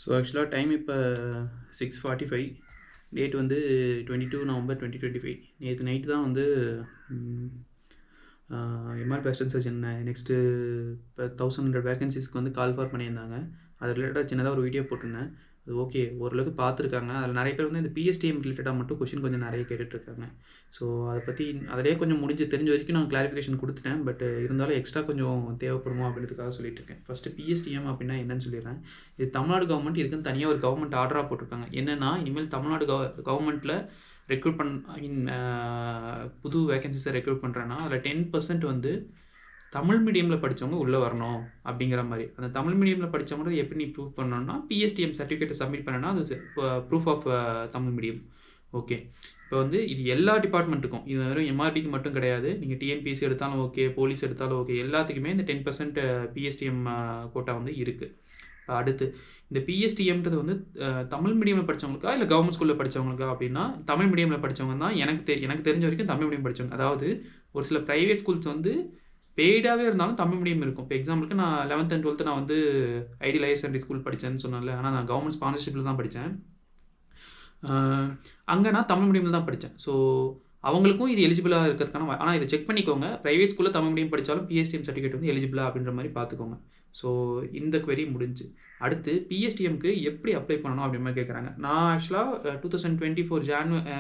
So ஆக்சுவலாக time இப்போ 6:45. Date வந்து 22 நவம்பர் 2025. நேற்று நைட்டு தான் வந்து எம்ஆர் பேஸ்டன் சஜன் நெக்ஸ்ட்டு இப்போ 1100 வேகன்சிஸ்க்கு வந்து கால் ஃபார் பண்ணியிருந்தாங்க. அது ரிலேட்டடாக சின்னதாக ஒரு வீடியோ போட்டிருந்தேன். அது ஓகே, ஓரளவுக்கு பார்த்துருக்காங்க. அதில் நிறைய பேர் வந்து இந்த பிஎஸ்டிஎம் ரிலேட்டடாக மட்டும் கொஷின் கொஞ்சம் நிறைய கேட்டுட்ருக்காங்க. ஸோ அதை பற்றி அதிலே கொஞ்சம் தெரிஞ்ச வரைக்கும் நான் கிளாரிஃபிகேஷன் கொடுத்துட்டேன். பட் இருந்தாலும் எக்ஸ்ட்ரா கொஞ்சம் தேவைப்படுமோ அப்படின்றதுக்காக சொல்லிட்டு இருக்கேன். ஃபஸ்ட்டு பிஎஸ்டிஎம் அப்படின்னா என்னன்னு சொல்லிடுறேன். இது தமிழ்நாடு கவர்மெண்ட் இதுக்குன்னு தனியாக ஒரு கவர்மெண்ட் ஆர்டராக போட்டிருக்காங்க. என்னென்னா இனிமேல் தமிழ்நாடு கவர்மெண்ட்டில் ரெக்ரூட் புது வேகன்சிஸை ரெக்ரூட் பண்ணுறேன்னா அதில் 10% வந்து தமிழ் மீடியமில் படித்தவங்க உள்ளே வரணும் அப்படிங்கிற மாதிரி. அந்த தமிழ் மீடியமில் படித்தவங்க எப்படி நீ ப்ரூவ் பண்ணணும்னா பிஎஸ்டிஎம் சர்டிஃபிகேட்டை சப்மிட் பண்ணனா அது proof of Tamil medium. Okay, இப்போ வந்து இது எல்லா டிபார்ட்மெண்ட்டுக்கும், இது வெறும் எம்ஆர்பிக்கு மட்டும் கிடையாது. நீங்கள் டிஎன்பிஎஸ்சி எடுத்தாலும் ஓகே, போலீஸ் எடுத்தாலும் ஓகே, எல்லாத்துக்குமே இந்த 10% பிஎஸ்டிஎம் கோட்டா வந்து இருக்குது. அடுத்து இந்த பிஎஸ்டிஎம்ன்றது வந்து தமிழ் மீடியமில் படித்தவங்களுக்கா இல்லை கவர்மெண்ட் ஸ்கூலில் படித்தவங்களுக்கா அப்படின்னா தமிழ் மீடியமில் படித்தவங்க தான். எனக்கு தெரிஞ்ச வரைக்கும் தமிழ் மீடியம் படித்தவங்க. அதாவது ஒரு சில ப்ரைவேட் ஸ்கூல்ஸ் வந்து பெய்டாகவே இருந்தாலும் தமிழ் மீடியம் இருக்கும். இப்போ எக்ஸாம்பிளுக்கு நான் 11th and 12th நான் வந்து ஐடியல் ஹையர் செகண்டரி ஸ்கூல் படித்தேன்னு சொன்னேன்ல. ஆனால் நான் கவர்மெண்ட் ஸ்பான்சர்ஷிப்பில் தான் படித்தேன். அங்கே நான் தமிழ் மீடியமில் தான் படித்தேன். ஸோ அவங்களுக்கும் இது எலிஜிபிளாக இருக்கிறதுக்கான ஆனால் இதை செக் பண்ணிக்கோங்க. ப்ரைவேட் ஸ்கூலில் தமிழ் மீடியம் படித்தாலும் பிஎஸ்டிஎம் சர்டிஃபிகேட் வந்து எலிஜிபிளா அப்படின்ற மாதிரி பார்த்துக்கோங்க. ஸோ இந்த query முடிஞ்சு. அடுத்து பிஎஸ்டிஎம்க்கு எப்படி அப்ளை பண்ணணும் அப்படின்ற மாதிரி கேட்குறாங்க. நான் ஆக்சுவலாக 2024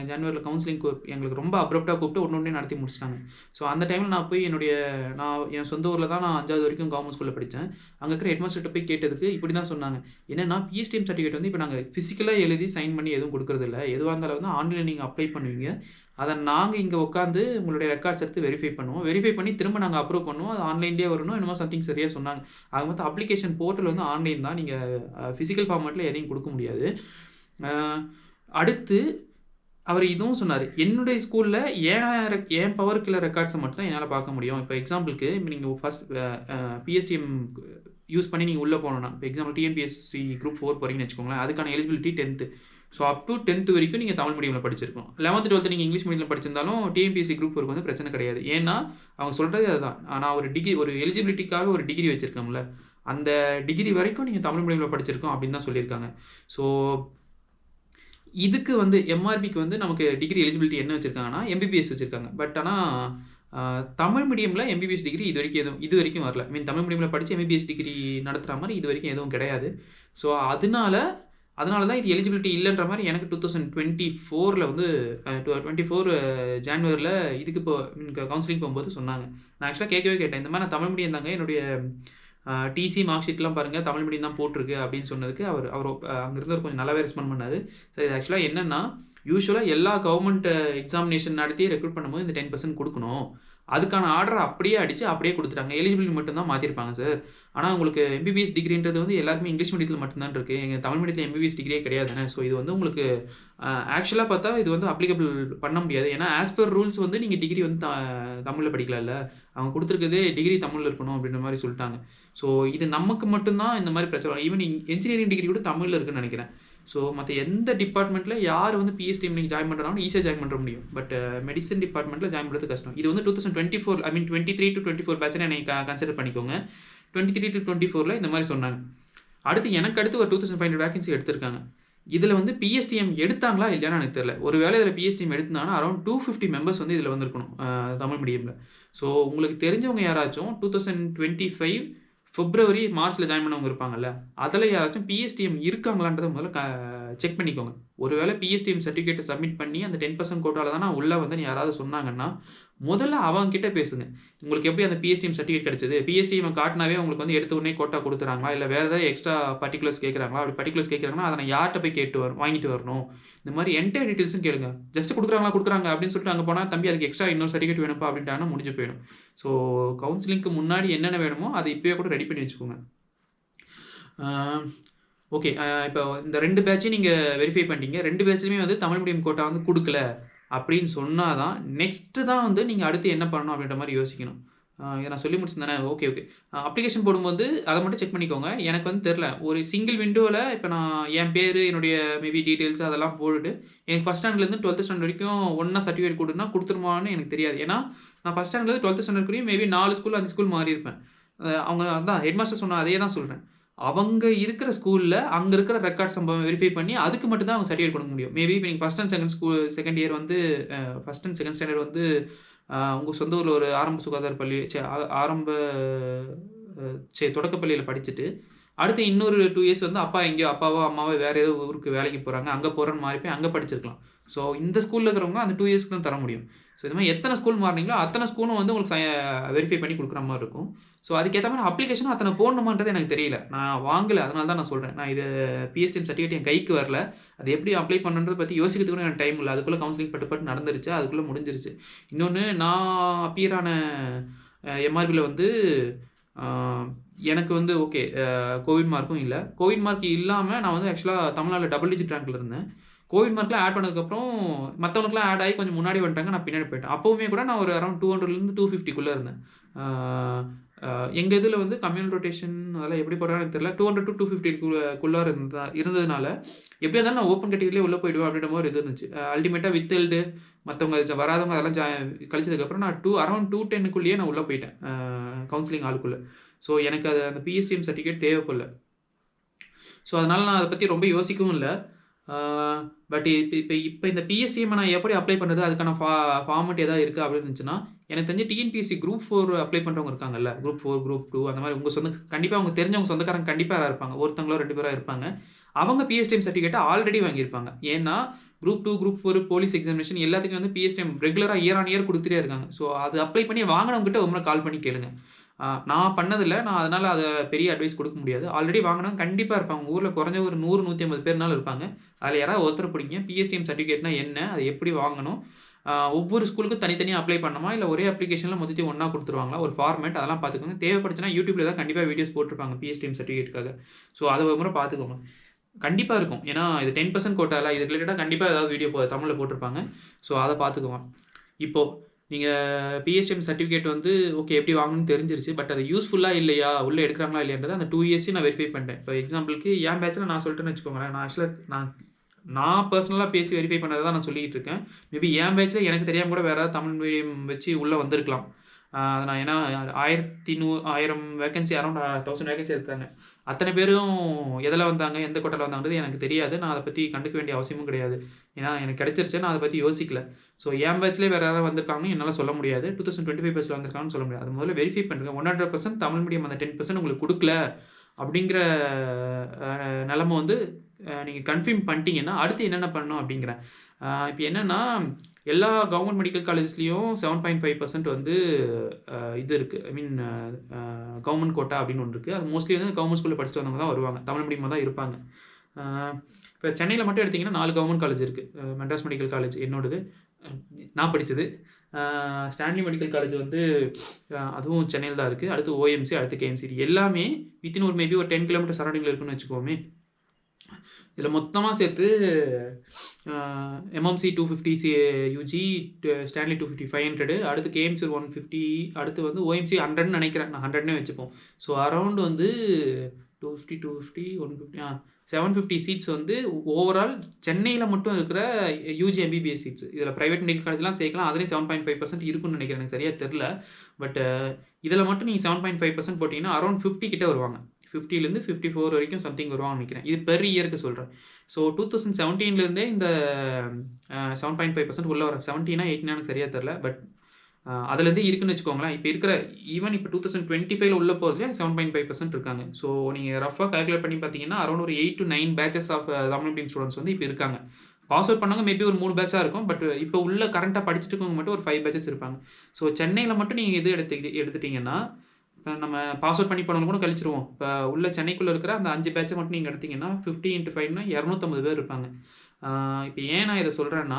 ஜான்வரியில் கவுன்சிலிங் எங்களுக்கு ரொம்ப அப்ரப்டாக கூப்பிட்டு ஒன்று நடத்தி முடிச்சிட்டாங்க. ஸோ அந்த டைமில் நான் போய் என் சொந்த ஊரில் தான் நான் 5வது வரைக்கும் கவர்மெண்ட் ஸ்கூலில் படித்தேன். அங்கே இருக்கிற ஹெட்மாஸ்டர்கிட்ட போய் கேட்டதுக்கு இப்படி தான் சொன்னாங்க. என்னென்னா பிஎஸ்டிஎம் சர்டிஃபிகேட் வந்து இப்போ நாங்கள் ஃபிசிக்கலாக எழுதி சைன் பண்ணி எதுவும் கொடுக்குறதில்ல. எதுவாக இருந்தாலும் வந்து ஆன்லைனில் நீங்கள் அப்ளை பண்ணுவீங்க. அதை நாங்கள் இங்கே உட்காந்து உங்களுடைய ரெக்கார்ட்ஸ் எடுத்து வெரிஃபை பண்ணுவோம். வெரிஃபை பண்ணி திரும்ப நாங்கள் அப்ரூவ் பண்ணுவோம். அது ஆன்லைன்லேயே வரணும். என்னமோ சம்திங் சரியாக சொன்னாங்க. அது மொத்தம் அப்ளிகேஷன் போர்ட்டல் வந்து ஆன்லைன் தான். நீங்கள் ஃபிசிக்கல் ஃபார்மேட்டில் எதையும் கொடுக்க முடியாது. அடுத்து அவர் இதுவும் சொன்னார். என்னுடைய ஸ்கூலில் என் பவருக்குள்ள ரெக்கார்ட்ஸை மட்டும் தான் என்னால் பார்க்க முடியும். இப்போ எக்ஸாம்பிளுக்கு நீங்கள் ஃபஸ்ட் பிஎஸ்டிஎம் யூஸ் பண்ணி நீங்கள் உள்ளே போனோன்னா, இப்போ எக்ஸாம்பிள் டிஎன்பிஎஸ்சி குரூப் 4 போகிறீங்கன்னு வச்சுக்கோங்களேன். அதுக்கான eligibility 10th. So up to 10th வரைக்கும் நீங்கள் தமிழ் மீடியமில் படிச்சிருக்கணும். 11th 12th நீங்கள் இங்கிலீஷ் மீடியமில் படிச்சிருந்தாலும் டிஎன்பிஎஸ்சி குரூப் 4 வந்து பிரச்சனை கிடையாது. ஏன்னா அவங்க சொல்கிறது அதுதான். நான் ஒரு எலிஜிபிலிட்டிக்காக ஒரு டிகிரி வச்சுருக்கோம்ல, அந்த டிகிரி வரைக்கும் நீங்கள் தமிழ் மீடியமில் படிச்சிருக்கோம் அப்படின்னு தான் சொல்லியிருக்காங்க. ஸோ இதுக்கு வந்து எம்ஆர்பிக்கு வந்து நமக்கு டிகிரி எலிஜிபிலிட்டி என்ன வச்சுருக்காங்கன்னா எம்பிபிஎஸ் வச்சுருக்காங்க. பட் ஆனால் தமிழ் மீடியமில் எம்பிபிஎஸ் டிகிரி இது வரைக்கும் வரல. தமிழ் மீடியமில் படித்து எம்பிபிஎஸ் டிகிரி நடத்துகிற மாதிரி இது வரைக்கும் எதுவும் கிடையாது. ஸோ அதனால தான் இது எலிஜிபிலிட்டி இல்லைன்ற மாதிரி எனக்கு 2024 வந்து 24 ஜான்வரியில் இதுக்கு கவுன்சிலிங் போகும்போது சொன்னாங்க. நான் ஆக்சுவலாக கேட்டேன். இந்த மாதிரி நான் தமிழ் மீடியம் தாங்க, என்னுடைய டிசி மார்க் ஷீட்லாம் பாருங்கள் தமிழ் மீடியம் தான் போட்டிருக்கு அப்படின்னு சொன்னதுக்கு அவர் அங்கேருந்து கொஞ்சம் நல்லாவே ரெஸ்பாண்ட் பண்ணார். சரி, இது ஆக்சுவலாக என்னென்னா யூஸ்வலாக எல்லா கவர்மெண்ட் எக்ஸாமினேஷன் நடத்தி ரெக்ரூட் பண்ணும்போது இந்த 10% கொடுக்கணும். அதுக்கான ஆர்டரை அப்படியே அடித்து அப்படியே கொடுத்துட்டாங்க. எலிஜிபிலிட்டி மட்டும்தான் மாற்றிருப்பாங்க சார். ஆனால் உங்களுக்கு எம்பிபிஎஸ் டிகிரின்றது வந்து எல்லாருமே இங்கிலீஷ் மீடியத்தில் மட்டும்தான் இருக்குது. எங்கள் தமிழ் மீடியத்தில் எம்பிபிஎஸ் டிகிரியே கிடையாதுன்னு. ஸோ இது வந்து உங்களுக்கு ஆக்சுவலாக பார்த்தா இது வந்து அப்ளிகபிள் பண்ண முடியாது. ஏன்னா ஆஸ் பர் ரூல்ஸ் வந்து நீங்கள் டிகிரி வந்து தமிழில் படிக்கலாம்ல, அவங்க கொடுத்துருக்கதே டிகிரி தமிழில் இருக்கணும் அப்படின்ற மாதிரி சொல்லிட்டாங்க. ஸோ இது நமக்கு மட்டும்தான் இந்த மாதிரி பிரச்சனை. ஈவன் இன்ஜினியரிங் டிகிரி கூட தமிழில் இருக்குன்னு நினைக்கிறேன். ஸோ மற்ற எந்த டிபார்ட்மெண்ட்டில் யார் வந்து பிஎஸ்டிஎம் நீங்கள் ஜாயின் பண்ணுறாலும் ஈஸியாக ஜாயின் பண்ண முடியும். பட் மெடிசன் டிபார்ட்மெண்ட்டில் ஜாயின் பண்ணுறது கஷ்டம். இது வந்து 2024 23 to 24 பேட்ச்னு என்னை கன்சிடர் பண்ணிக்கோங்க. 23 to 24 இந்த மாதிரி சொன்னாங்க. எனக்கு அடுத்து ஒரு 2500 வேகன்சி எடுத்திருக்காங்க. இதில் வந்து பிஎஸ்டிஎம் எடுத்தாங்களா இல்லையான்னு எனக்கு தெரியல. ஒரு வேளை இதில் பிஎஸ்டிஎம் எடுத்தாங்கன்னா அரௌண்ட் 250 மெம்பர்ஸ் வந்து இதில் வந்துருக்கணும் தமிழ் மீடியமில். ஸோ உங்களுக்கு தெரிஞ்சவங்க யாராச்சும் 2025 February மார்ச்சில் ஜாயின் பண்ணவங்க இருப்பாங்கல்ல, அதில் யாராச்சும் பிஎஸ்டிஎம் இருக்காங்களான்றதை முதல்ல செக் பண்ணிக்கோங்க. ஒருவேளை பிஎஸ்டிஎம் சர்டிஃபிகேட்டை சப்மிட் பண்ணி அந்த 10% கோட்டாவில் தான் நான் உள்ளே வந்து யாராவது சொன்னாங்கன்னா முதல்ல அவங்ககிட்ட பேசுங்க. உங்களுக்கு எப்படி அந்த பிஎஸ்டிஎம் சர்டிஃபிகேட் கிடைச்சது, பிஎஸ்டிஎம் காட்டினாவே உங்களுக்கு வந்து எடுத்த உடனே கோட்டா கொடுத்துறாங்களா, இல்லை வேறு ஏதாவது எக்ஸ்ட்ரா பர்டிகுலர்ஸ் கேட்குறாங்களா? அப்படி பர்டிகுலர்ஸ் கேட்குறாங்கன்னா அதை நான் யார்கிட்ட போய் வாங்கிட்டு வரணும், இந்த மாதிரி என்டையர் டீட்டெயில்ஸும் கேளுங்க. ஜஸ்ட் கொடுக்குறாங்க அப்படின்னு சொல்லிட்டு அங்கே போனால் தம்பி அதுக்கு எக்ஸ்ட்ரா இன்னொரு சர்டிஃபிகேட் வேணும்ப்பா அப்படின்ட்டாங்கன்னா முடிஞ்சு போயிடும். ஸோ கவுன்சிலிங்க்கு முன்னாடி என்னென்ன வேணுமோ அதை இப்போயே கூட ரெடி பண்ணி வச்சுக்கோங்க. ஓகே, இப்போ இந்த 2 பேட்சையும் நீங்கள் வெரிஃபை பண்ணிட்டீங்க. 2 பேட்ச்லையுமே வந்து தமிழ் மீடியம் கோட்டா வந்து கொடுக்கல அப்படின்னு சொன்னால் தான் நெக்ஸ்ட்டு தான் வந்து நீங்கள் அடுத்து என்ன பண்ணணும் அப்படின்ற மாதிரி யோசிக்கணும். இதை நான் சொல்லி முடிச்சிருந்தேனே. ஓகே அப்ளிகேஷன் போடும்போது அதை மட்டும் செக் பண்ணிக்கோங்க. எனக்கு வந்து தெரில, ஒரு சிங்கிள் விண்டோவில் இப்போ நான் என் பேர், என்னுடைய மேபி டீட்டெயில்ஸ் அதெல்லாம் போட்டுட்டு எனக்கு ஃபஸ்ட் ஸ்டாண்டர்ட்லேருந்து 12th ஸ்டாண்டர்ட் வரைக்கும் ஒன்றா சர்டிஃபிகேட் கொடுத்துருமான்னு எனக்கு தெரியாது. ஏன்னா நான் ஃபஸ்ட் ஸ்டாண்டர்ட்லேருந்து 12th ஸ்டாண்டர்ட் கூடயும் மேபி 4 ஸ்கூல் 5 ஸ்கூல் மாறி இருப்பேன். அவங்க அதான் ஹெட் மாஸ்டர் சொன்ன அதே தான் சொல்கிறேன். அவங்க இருக்கிற ஸ்கூல்ல அங்க இருக்கிற ரெக்கார்ட்ஸ் நம்ம வெரிஃபை பண்ணி அதுக்கு மட்டும் தான் அவங்க சர்டிஃபிகேட் கொடுக்க முடியும். மேபி இப்ப நீங்க ஃபர்ஸ்ட் அண்ட் செகண்ட் இயர் வந்து ஃபர்ஸ்ட் அண்ட் செகண்ட் ஸ்டாண்டர்ட் வந்து உங்க சொந்த ஊர்ல ஒரு ஆரம்ப சுகாதார பள்ளி ஆரம்ப தொடக்க பள்ளியில படிச்சுட்டு, அடுத்து இன்னொரு 2 இயர்ஸ் வந்து அப்பா எங்கேயோ அப்பாவோ, அம்மாவோ வேற ஏதோ ஊருக்கு வேலைக்கு போறாங்க. அங்க போறேன்னு மாறி போய் அங்க படிச்சிருக்கலாம். ஸோ இந்த ஸ்கூல்ல இருக்கிறவங்க அந்த 2 இயர்ஸ்க்கு தான் தர முடியும். ஸோ இந்த மாதிரி எத்தனை ஸ்கூல் மாறுனீங்களோ அத்தனை ஸ்கூலும் வந்து உங்களுக்கு வெரிஃபை பண்ணி குடுக்குற மாரி இருக்கும். ஸோ அதுக்கேத்த மாரி அப்ளிகேஷனும் அத்தனை போடணுமான்றது எனக்கு தெரியல. நான் வாங்கல. அதனால தான் நான் சொல்றேன். நான் இது பிஎஸ்டிஎம் சர்டிஃபிகேட் என் கைக்கு வரல. அது எப்படி அப்ளை பண்ணணுன்றத பத்தி யோசிக்கிறதுக்கு கூட எனக்கு டைம் இல்ல. அதுக்குள்ள கவுன்சிலிங் பட்டு நடந்துருச்சு. அதுக்குள்ள முடிஞ்சிருச்சு. இன்னொன்னு நான் அப்பியர் ஆன எம்ஆர்பில வந்து அ எனக்கு வந்து ஓகே கோவிட் மார்க்கும் இல்ல. கோவிட் மார்க் இல்லாம நான் வந்து ஆக்சுவலா தமிழ்நாடுல டபுள் டிஜிட் ரேங்க்ல இருந்தேன். கோவிட் மார்க்லாம் ஆட் பண்ணதுக்கப்புறம் மத்தவனுக்குலாம் ஆட் ஆகி கொஞ்சம் முன்னாடி வந்துட்டாங்க. நான் பின்னாடி போயிட்டேன். அப்பவுமே கூட நான் ஒரு அரவுண்ட் 200லேருந்து 250க்குள்ள இருந்தேன். ஆ எங்க இதில வந்து கம்யூனல் ரொட்டேஷன் அதெல்லாம் எப்படி போடுறாங்கன்னு எனக்கு தெரியல. 200 டூ 250க்குள்ளார இருந்ததுனால எப்படியா இருந்தாலும் நான் ஓப்பன் கேட்டகரியிலே உள்ள போயிடுவேன் அப்படின்ற மாரி இது இருந்துச்சு. அல்டிமேட்டா வித்ஹெல்டு மத்தவங்க வராதவங்க அதெல்லாம் கழிச்சதுக்கப்புறம் நான் அரவுண்ட் 210க்குள்ளேயே நான் உள்ள போயிட்டேன். கவுன்சிலிங் ஆளுக்குள்ள. ஸோ எனக்கு அது அந்த பிஎஸ்டிஎம் சர்டிஃபிகேட் தேவைப்படல. ஸோ அதனால நான் அத பத்தி ரொம்ப யோசிக்கவும் இல்ல. பட் இப்ப இந்த பிஎஸ்டிஎம் நான் எப்படி அப்ளை பண்றது? அதுக்கான ஃபார்மட் ஏதாவது இருக்கா அப்படின்னு இருந்துச்சுன்னா, எனக்கு தெரிஞ்சு டிஎன்பிஎஸ்சி குரூப் 4 அப்ளை பண்றவங்க இருக்காங்கல்ல. குரூப் 4, குரூப் 2 அந்த மாரி கண்டிப்பா அவங்க தெரிஞ்சவங்க சொந்தக்காரங்க கண்டிப்பா யாராவது இருப்பாங்க. ஒருத்தங்களோ 2 பேரோ இருப்பாங்க. அவங்க பிஎஸ்டிஎம் சர்டிஃபிகேட்ட ஆல்ரெடி வாங்கியிருப்பாங்க. ஏன்னா குரூப் 2, குரூப் 4 போலீஸ் எக்ஸாமினேஷன் எல்லாத்துக்கும் வந்து பிஎஸ்டிஎம் ரெகுலரா இயர் ஆன் இயர் குடுத்துட்டே இருக்காங்க. ஸோ அது அப்ளை பண்ணி வாங்குனவங்க கிட்ட ஒரு முறை கால் பண்ணி கேளுங்க. நான் பண்ணதில்ல. நான் அதனால அத பெரிய அட்வைஸ் குடுக்க முடியாது. ஆல்ரெடி வாங்குனவங்க கண்டிப்பா இருப்பாங்க. உங்க ஊர்ல குறைஞ்ச ஒரு 100, 150 பேர்னாலும் இருப்பாங்க. அதுல யாராவது ஒருத்தர புடிங்க. பிஎஸ்டிஎம் சர்டிஃபிகேட்னா என்ன? அது எப்படி வாங்கணும்? ஒவ்வொரு ஸ்கூலுக்கும் தனித்தனியா அப்ளை பண்ணணுமா? இல்ல ஒரே அப்ளிகேஷன்ல மொத்தத்தையும் ஒண்ணா குடுத்துருவாங்களா? ஒரு ஃபார்மேட் அதெல்லாம் பார்த்துக்கோங்க. தேவைப்பட்டுச்சுன்னா YouTubeல ஏதாவது கண்டிப்பா வீடியோஸ் போட்டுருப்பாங்க பிஎஸ்டிஎம் சர்டிஃபிகேட்காக. ஸோ அத ஒரு முறை பார்த்துக்கோங்க. கண்டிப்பா இருக்கும். ஏன்னா இது 10% கோட்டால இது ரிலேட்டடா கண்டிப்பா ஏதாவது வீடியோ தமிழ்ல போட்டுருப்பாங்க. ஸோ அத பார்த்துக்கோங்க. இப்போ நீங்க பிஎஸ்டிஎம் சர்டிஃபிகேட் வந்து ஓகே எப்படி வாங்கணும்னு தெரிஞ்சிருச்சு. பட் அது யூஸ்ஃபுல்லா இல்லையா? உள்ள எடுக்குறாங்களா இல்லையான்றத அந்த 2 இயர்ஸையும் நான் வெரிஃபை பண்ணிட்டேன். இப்போ எக்ஸாம்பிளுக்கு என் பேட்ச்ல நான் சொல்லிட்டேன்னு வச்சுக்கோங்களேன். நான் ஆக்சுவலா நான் பர்சனலா பேசி வெரிஃபை பண்ணத தான் நான் சொல்லிட்டு இருக்கேன். மேபி என் பேட்ச்ல எனக்கு தெரியாம கூட வேற ஏதாவது தமிழ் மீடியம் வச்சு உள்ள வந்திருக்கலாம். நான் ஏன்னா 1000 வேக்கன்சி அரவுண்ட் 1000 வேக்கன்சி எடுத்தாங்க. அத்தனை பேரும் எதுல வந்தாங்க? எந்த கோட்டால வந்தாங்கன்றது எனக்கு தெரியாது. நான் அத பத்தி கண்டுக்க வேண்டிய அவசியமும் கிடையாது. ஏன்னா எனக்கு கிடைச்சிருச்சு. நான் அத பத்தி யோசிக்கல. ஸோ என் பேட்ச்லயே வேற யாராவது வந்திருக்காங்கன்னு என்னால சொல்ல முடியாது. 2025 பேட்ச்ல வந்திருக்காங்கன்னு சொல்ல முடியாது. அது முதல்ல வெரிஃபை பண்ணுங்க. 100% தமிழ் மீடியம் அந்த 10% உங்களுக்கு குடுக்கல அப்படிங்கிற நிலைமை வந்து நீங்க கன்ஃபார்ம் பண்ணிட்டீங்கன்னா, அடுத்து என்னென்ன பண்ணணும் அப்படிங்கிறேன். இப்ப என்னன்னா, எல்லா கவர்ன்மெண்ட் மெடிக்கல் காலேஜ்லயும் 7.5% வந்து இது இருக்கு. ஐ மீன் கவர்ன்மெண்ட் கோட்டா அப்படின்னு ஒண்ணு இருக்கு. அது மோஸ்ட்லி வந்து கவர்ன்மெண்ட் ஸ்கூல்ல படிச்சுட்டு வந்தவங்க தான் வருவாங்க. தமிழ் மீடியமா தான் இருப்பாங்க. இப்ப சென்னையில மட்டும் எடுத்தீங்கன்னா 4 கவர்ன்மெண்ட் காலேஜ் இருக்கு. மெட்ராஸ் மெடிக்கல் காலேஜ் என்னோடது. நான் படிச்சது. ஸ்டான்லி மெடிக்கல் காலேஜ் வந்து அதுவும் சென்னையில தான் இருக்கு. அடுத்து ஓஎம்சி, அடுத்து கேஎம்சி. இது எல்லாமே வித்தின் ஒரு மேபி ஒரு 10 கிலோமீட்டர் சரௌண்டிங்ல இருக்குன்னு வச்சுக்கோமே. இதுல மொத்தமா சேர்த்து எம்எம்சி 250 யூஜி, ஸ்டான்லி 250 500, அடுத்து கேஎம்சி 150, அடுத்து வந்து ஓஎம்சி 100ன்னு நினைக்கிறேன். நான் 100ன்னே வச்சுப்போம். ஸோ அரவுண்ட் வந்து 250, 150 750 சீட்ஸ் வந்து ஓவரால் சென்னையில மட்டும் இருக்கிற யூஜி எம்பிபிஎஸ் சீட்ஸ். இதுல பிரைவேட் மெடிக்கல் காலேஜ்லாம் சேர்க்கலாம். அதுலயும் 7.5% இருக்குன்னு நினைக்கிறேன். எனக்கு சரியா தெரியல. பட் இதுல மட்டும் நீங்க 7.5% போட்டீங்கன்னா அரவுண்ட் 50 கிட்ட வருவாங்க. 50லேருந்து 54 வரைக்கும் சம்திங் வருவாங்கன்னு நினைக்கிறேன். இது பெர் இயருக்கு சொல்றேன். ஸோ 2017ல இருந்தே இந்த 7.5% உள்ள வர 17 18 எனக்கு சரியா தெரியல. பட் அதுலேருந்தே இருக்குன்னு வச்சுக்கோங்களேன். இப்போ இருக்கிற ஈவன் இப்போ 2025ல உள்ள போகிறதுல 7.5% இருக்காங்க. ஸோ நீங்கள் ரஃபாக கால்குலேட் பண்ணி பார்த்தீங்கன்னா அரௌண்ட் ஒரு 8 to 9 batches of Tamil medium students வந்து இப்போ இருக்காங்க. பாஸ் அவுட் பண்ணவங்க மேபி ஒரு 3 பேட்சாக இருக்கும். பட் இப்போ உள்ள கரண்ட்டாக படிச்சுட்டு இருக்கவங்க மட்டும் ஒரு 5 பேட்சஸ் இருப்பாங்க. ஸோ சென்னையில் மட்டும் நீங்கள் இது எடுத்துட்டீங்கன்னா, இப்போ நம்ம பாஸ் அவுட் பண்ணி போனவங்க கூட கழிச்சிருவோம். இப்போ உள்ள சென்னைக்குள்ளே இருக்கிற அந்த 5 பேட்சை மட்டும் நீங்கள் எடுத்தீங்கன்னா 50 × 5னா 250 பேர் இருப்பாங்க. இப்போ ஏன் நான் இதை சொல்கிறேன்னா,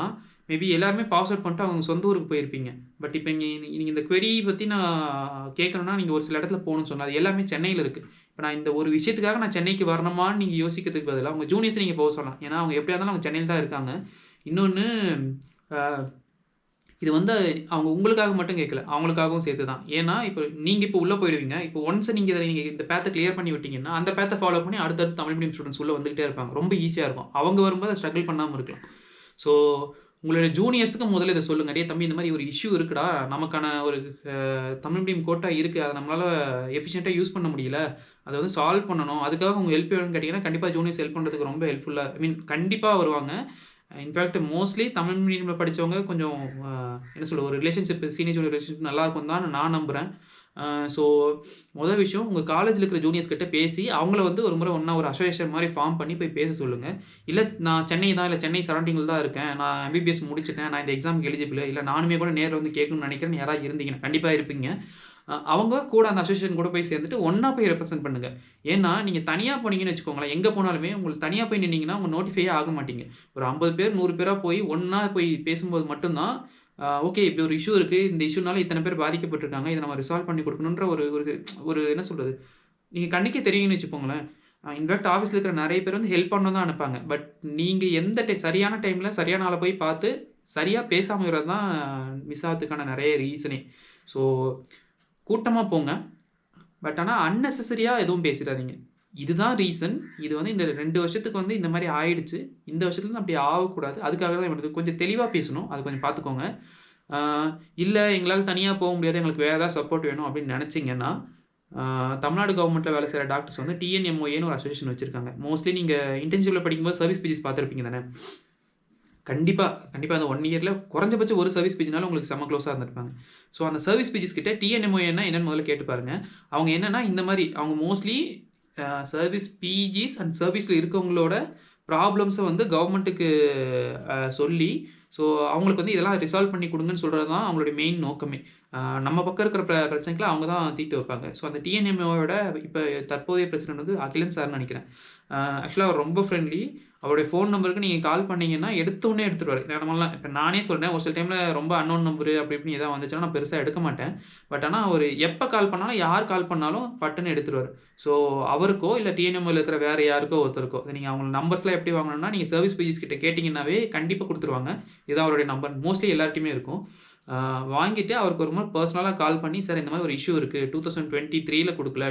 மேபி எல்லாருமே பாஸ் அவுட் பண்ணிட்டு அவங்க சொந்த ஊருக்கு போயிருப்பீங்க. பட் இப்போ நீங்கள் இந்த query பற்றி நான் கேட்கணும்னா நீங்கள் ஒரு சில இடத்துல போகணும்னு சொன்னால் அது எல்லாமே சென்னையில் இருக்குது. இப்போ நான் இந்த ஒரு விஷயத்துக்காக நான் சென்னைக்கு வரணுமான்னு நீங்கள் யோசிக்கிறதுக்கு பதிலாக உங்கள் ஜூனியர்ஸை நீங்கள் போக சொல்லலாம். ஏன்னா அவங்க எப்படியா இருந்தாலும் அவங்க சென்னையில் தான் இருக்காங்க. இன்னொன்று இது வந்து அவங்க உங்களுக்காக மட்டும் கேட்கல, அவங்களுக்காகவும் சேர்த்து தான். ஏன்னா இப்போ நீங்கள் இப்போ உள்ளே போயிடுவீங்க. இப்போ ஒன்ஸ் நீங்கள் இந்த பேத்தை கிளியர் பண்ணி விட்டீங்கன்னா அந்த பேத்தை ஃபாலோ பண்ணி அடுத்தடுத்து தமிழ் மீடியம் ஸ்டூடெண்ட்ஸ் உள்ளே வந்துகிட்டே இருப்பாங்க. ரொம்ப ஈஸியாக இருக்கும். அவங்க வரும்போது ஸ்ட்ரகிள் பண்ணாமல் இருக்கலாம். ஸோ உங்களுடைய ஜூனியர்ஸுக்கு முதல்ல இதை சொல்லுங்க. டேய் தம்பி இந்த மாதிரி ஒரு இஷ்யூ இருக்குடா. நமக்கான ஒரு தமிழ் மீடியம் கோட்டா இருக்கு. அத நம்மளால எஃபிஷியன்ட்டா யூஸ் பண்ண முடியல. அத வந்து சால்வ் பண்ணணும். அதுக்காக உங்க ஹெல்ப் வேணும்னு கேட்டீங்கன்னா, கண்டிப்பா ஜூனியர்ஸ் ஹெல்ப் பண்றதுக்கு ரொம்ப ஹெல்ப்ஃபுல்லா கண்டிப்பா வருவாங்க. இன்ஃபேக்ட் மோஸ்ட்லி தமிழ் மீடியம்ல படிச்சவங்க கொஞ்சம் என்ன சொல்ல ஒரு ரிலேஷன்ஷிப் சீனியர் ஜூனியர் ரிலேஷன்ஷிப் நல்லா இருக்கும் தான் நான் நம்புறேன். ஸோ மொதல் விஷயம் உங்கள் காலேஜில் இருக்கிற ஜூனியர்ஸ் கிட்ட பேசி அவங்கள வந்து ஒரு முறை ஒன்றா ஒரு அசோசியேஷன் மாதிரி ஃபார்ம் பண்ணி போய் பேச சொல்லுங்கள். இல்லை நான் சென்னை தான், இல்லை சென்னை சரௌண்டிங்கில் தான் இருக்கேன், நான் எம்பிபிஎஸ் முடிச்சிட்டேன், நான் இந்த எக்ஸாமுக்கு எலிஜிபிள், இல்லை நானுமே கூட நேரில் வந்து கேட்கணும்னு நினைக்கிறேன்னு யாராவது இருந்தீங்கன்னா கண்டிப்பாக இருப்பீங்க. அவங்க கூட அந்த அசோசியேஷன் கூட போய் சேர்ந்துட்டு ஒன்றா போய் ரெப்ரசென்ட் பண்ணுங்கள். ஏன்னா நீங்கள் தனியாக போனீங்கன்னு வச்சுக்கோங்களேன், எங்கே போனாலுமே உங்களுக்கு தனியாக போய் நின்னீங்கன்னா உங்கள் நோட்டிஃபையே ஆக மாட்டீங்க. ஒரு 50 பேர் 100 பேராக போய் ஒன்றா போய் பேசும்போது மட்டும்தான் ஓகே இப்படி ஒரு இஷ்யூ இருக்குது, இந்த இஷ்யூனால இத்தனை பேர் பாதிக்கப்பட்டிருக்காங்க, இதை நம்ம ரிசால்வ் பண்ணி கொடுக்கணுன்ற ஒரு ஒரு ஒரு என்ன சொல்கிறது, நீங்கள் கண்ணுக்கே தெரியுங்கன்னு வச்சுக்கோங்களேன். இன்ஃபேக்ட் ஆஃபீஸில் இருக்கிற நிறைய பேர் வந்து ஹெல்ப் பண்ண தான் அனுப்பாங்க. பட் நீங்கள் எந்த சரியான டைமில் சரியான ஆளை போய் பார்த்து சரியாக பேசாமல் இருக்கிறது தான் மிஸ் ஆகிறதுக்கான நிறைய ரீசனே. ஸோ கூட்டமாக போங்க, பட் ஆனால் அன்னெசரியாக எதுவும் பேசிடாதீங்க. இதுதான் ரீசன். இது வந்து இந்த 2 வருஷத்துக்கு வந்து இந்த மாதிரி ஆயிடுச்சு, இந்த வருஷத்துலேருந்து அப்படி ஆகக்கூடாது, அதுக்காக தான் எனக்கு கொஞ்சம் தெளிவாக பேசணும், அது கொஞ்சம் பார்த்துக்கோங்க. இல்லை எங்களால் தனியாக போக முடியாது, எங்களுக்கு வேறு ஏதாவது சப்போர்ட் வேணும் அப்படின்னு நினச்சிங்கன்னா, தமிழ்நாடு கவர்மெண்ட்டில் வேலை செய்கிற டாக்டர்ஸ் வந்து டிஎன்எம்ஓஏன்னு ஒரு அசோசியேஷன் வச்சுருக்காங்க. மோஸ்ட்லி நீங்கள் இன்டர்ன்ஷிப்பில் படிக்கும்போது சர்வீஸ் பேஜஸ் பார்த்துருப்பீங்க தானே. கண்டிப்பாக அந்த 1 இயரில் குறைஞ்சபட்சம் ஒரு சர்வீஸ் பேஜ்னாலும் உங்களுக்கு செம்ம க்ளோஸாக இருந்திருப்பாங்க. ஸோ அந்த சர்வீஸ் பேஜஸ் கிட்ட டிஎன்எம்ஓஏன்னா என்னென்னு முதல்ல கேட்டு பாருங்கள். அவங்க என்னென்னா இந்த மாதிரி அவங்க மோஸ்ட்லி சர்வீஸ் பிஜிஸ் அண்ட் சர்வீஸில் இருக்கவங்களோட ப்ராப்ளம்ஸை வந்து கவர்மெண்ட்டுக்கு சொல்லி ஸோ அவங்களுக்கு வந்து இதெல்லாம் ரிசால்வ் பண்ணி கொடுங்கன்னு சொல்கிறது தான் அவங்களுடைய மெயின் நோக்கமே. நம்ம பக்கம் இருக்கிற பிரச்சனைகளை அவங்க தான் தீர்த்து வைப்பாங்க. ஸோ அந்த டிஎன்எம்ஓவோட இப்போ தற்போதைய பிரச்சனை வந்து அகிலன் சார்னு நினைக்கிறேன். ஆக்சுவலாக அவர் ரொம்ப ஃப்ரெண்ட்லி. அவருடைய ஃபோன் நம்பருக்கு நீங்கள் கால் பண்ணிங்கன்னா எடுத்தோடனே எடுத்துருவார். நம்மளாம் இப்போ நானே சொல்கிறேன், ஒரு சில டைமில் ரொம்ப அன்னோன் நம்பரு அப்படி இப்படின்னு எதாவது வந்துச்சுன்னா நான் பெருசாக எடுக்க மாட்டேன். பட் ஆனால் அவர் எப்போ கால் பண்ணாலும் யார் கால் பண்ணாலும் பட்டுன்னு எடுத்துருவார். ஸோ அவருக்கோ இல்லை டிஎன்எம்ஓவில் இருக்கிற வேறு யாருக்கோ ஒருத்தருக்கோ நீங்கள் அவங்க நம்பர்ஸ்லாம் எப்படி வாங்கணும்னா நீங்கள் சர்வீஸ் பேஜஸ் கிட்ட கேட்டிங்கன்னாவே கண்டிப்பாக கொடுத்துருவாங்க. இதுதான் அவருடைய நம்பர், மோஸ்ட்லி எல்லார்ட்டையுமே இருக்கும். வாங்கிட்டு அவருக்கு ஒரு முறை பர்சனலாக கால் பண்ணி, சார் இந்த மாதிரி ஒரு இஷ்யூ இருக்குது, 2023 கொடுக்கல,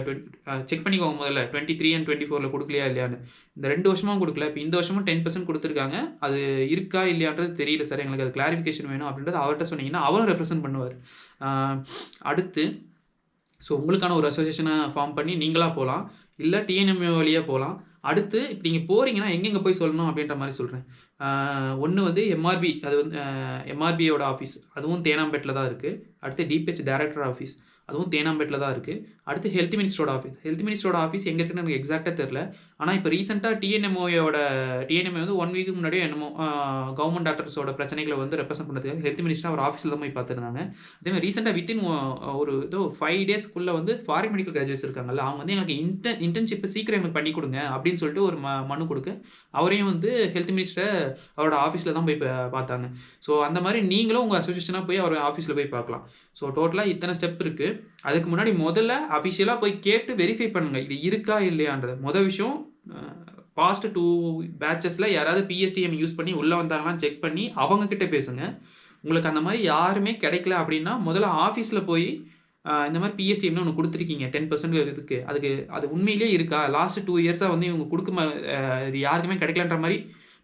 செக் பண்ணிக்கோங்க முதல்ல 23 and 24 கொடுக்கலையா இல்லையான்னு. இந்த 2 வருஷமும் கொடுக்கல, இப்போ இந்த வருஷமும் 10% கொடுத்துருக்காங்க, அது இருக்கா இல்லையான்றது தெரியல சார், எங்களுக்கு அது கிளாரிஃபிகேஷன் வேணும் அப்படின்றது அவர்கிட்ட சொன்னீங்கன்னா அவரும் ரெப்ரசென்ட் பண்ணுவார். அடுத்து ஸோ உங்களுக்கான ஒரு அசோசியேஷனை ஃபார்ம் பண்ணி நீங்களாக போகலாம், இல்லை டிஎன்எம்ஏ வழியாக போகலாம். அடுத்து இப்போ நீங்கள் போகிறீங்கன்னா எங்கெங்கே போய் சொல்லணும் அப்படின்ற மாதிரி சொல்கிறேன். ஒன்று வந்து எம்ஆர்பி, அது வந்து எம்ஆர்பியோட ஆஃபீஸ், அதுவும் தேனாம்பேட்டில் தான் இருக்குது. அடுத்து டிபிஹெச் டைரக்டர் ஆஃபீஸ், அதுவும் தேனாம்பேட்டில் தான் இருக்குது. அடுத்து ஹெல்த் மினிஸ்டரோட ஆஃபீஸ் எங்கே இருக்குன்னு எனக்கு எக்ஸாக்டாக தெரில. ஆனால் இப்போ ரீசெண்டாக டிஎன்எம்ஏ வந்து 1 வீக்கு முன்னாடியே என்னமோ கவர்மெண்ட் டாக்டர்ஸோட பிரச்சனைகளை வந்து ரெப்ரசென்ட் பண்ணுறதுக்கு ஹெல்த் மினிஸ்டர் அவர் ஆஃபீஸில் தான் போய் பார்த்துருந்தாங்க. அதேமாதிரி ரீசெண்டாக வித்தின் ஒரு 5 டேஸ்க்குள்ளே வந்து ஃபாரின் மெடிக்கல் கிராஜுவேட்ஸ் இருக்காங்கல்ல, அவங்க வந்து எங்களுக்கு இன்டர்ன்ஷிப்பை சீக்கிரம் எங்களுக்கு பண்ணி கொடுங்க அப்படின்னு சொல்லிட்டு ஒரு மனு கொடுக்க அவரையும் வந்து ஹெல்த் மினிஸ்டர் அவரோட ஆஃபீஸில் தான் போய் பார்த்தாங்க. ஸோ அந்த மாதிரி நீங்களும் உங்கள் அசோசியேஷனாக போய் அவர் ஆஃபீஸில் போய் பார்க்கலாம். ஸோ டோட்டலாக இத்தனை ஸ்டெப் இருக்குது. அதுக்கு முன்னாடி முதல்ல அஃபிஷியலாக போய் கேட்டு வெரிஃபை பண்ணுங்கள் இது இருக்கா இல்லையான்றது. மொதல் விஷயம், பாஸ்ட் 2 பேட்சஸில் யாராவது பிஎஸ்டிஎம் யூஸ் பண்ணி உள்ளே வந்தாங்களான்னு செக் பண்ணி அவங்கக்கிட்ட பேசுங்க. உங்களுக்கு அந்த மாதிரி யாருமே கிடைக்கல அப்படின்னா முதல்ல ஆஃபீஸில் போய் இந்த மாதிரி பிஎஸ்டிஎம்னு ஒன்று கொடுத்துருக்கீங்க 10% இதுக்கு, அது உண்மையிலே இருக்கா, லாஸ்ட் 2 இயர்ஸாக வந்து இவங்க இது யாருக்குமே கிடைக்கலன்ற மாதிரி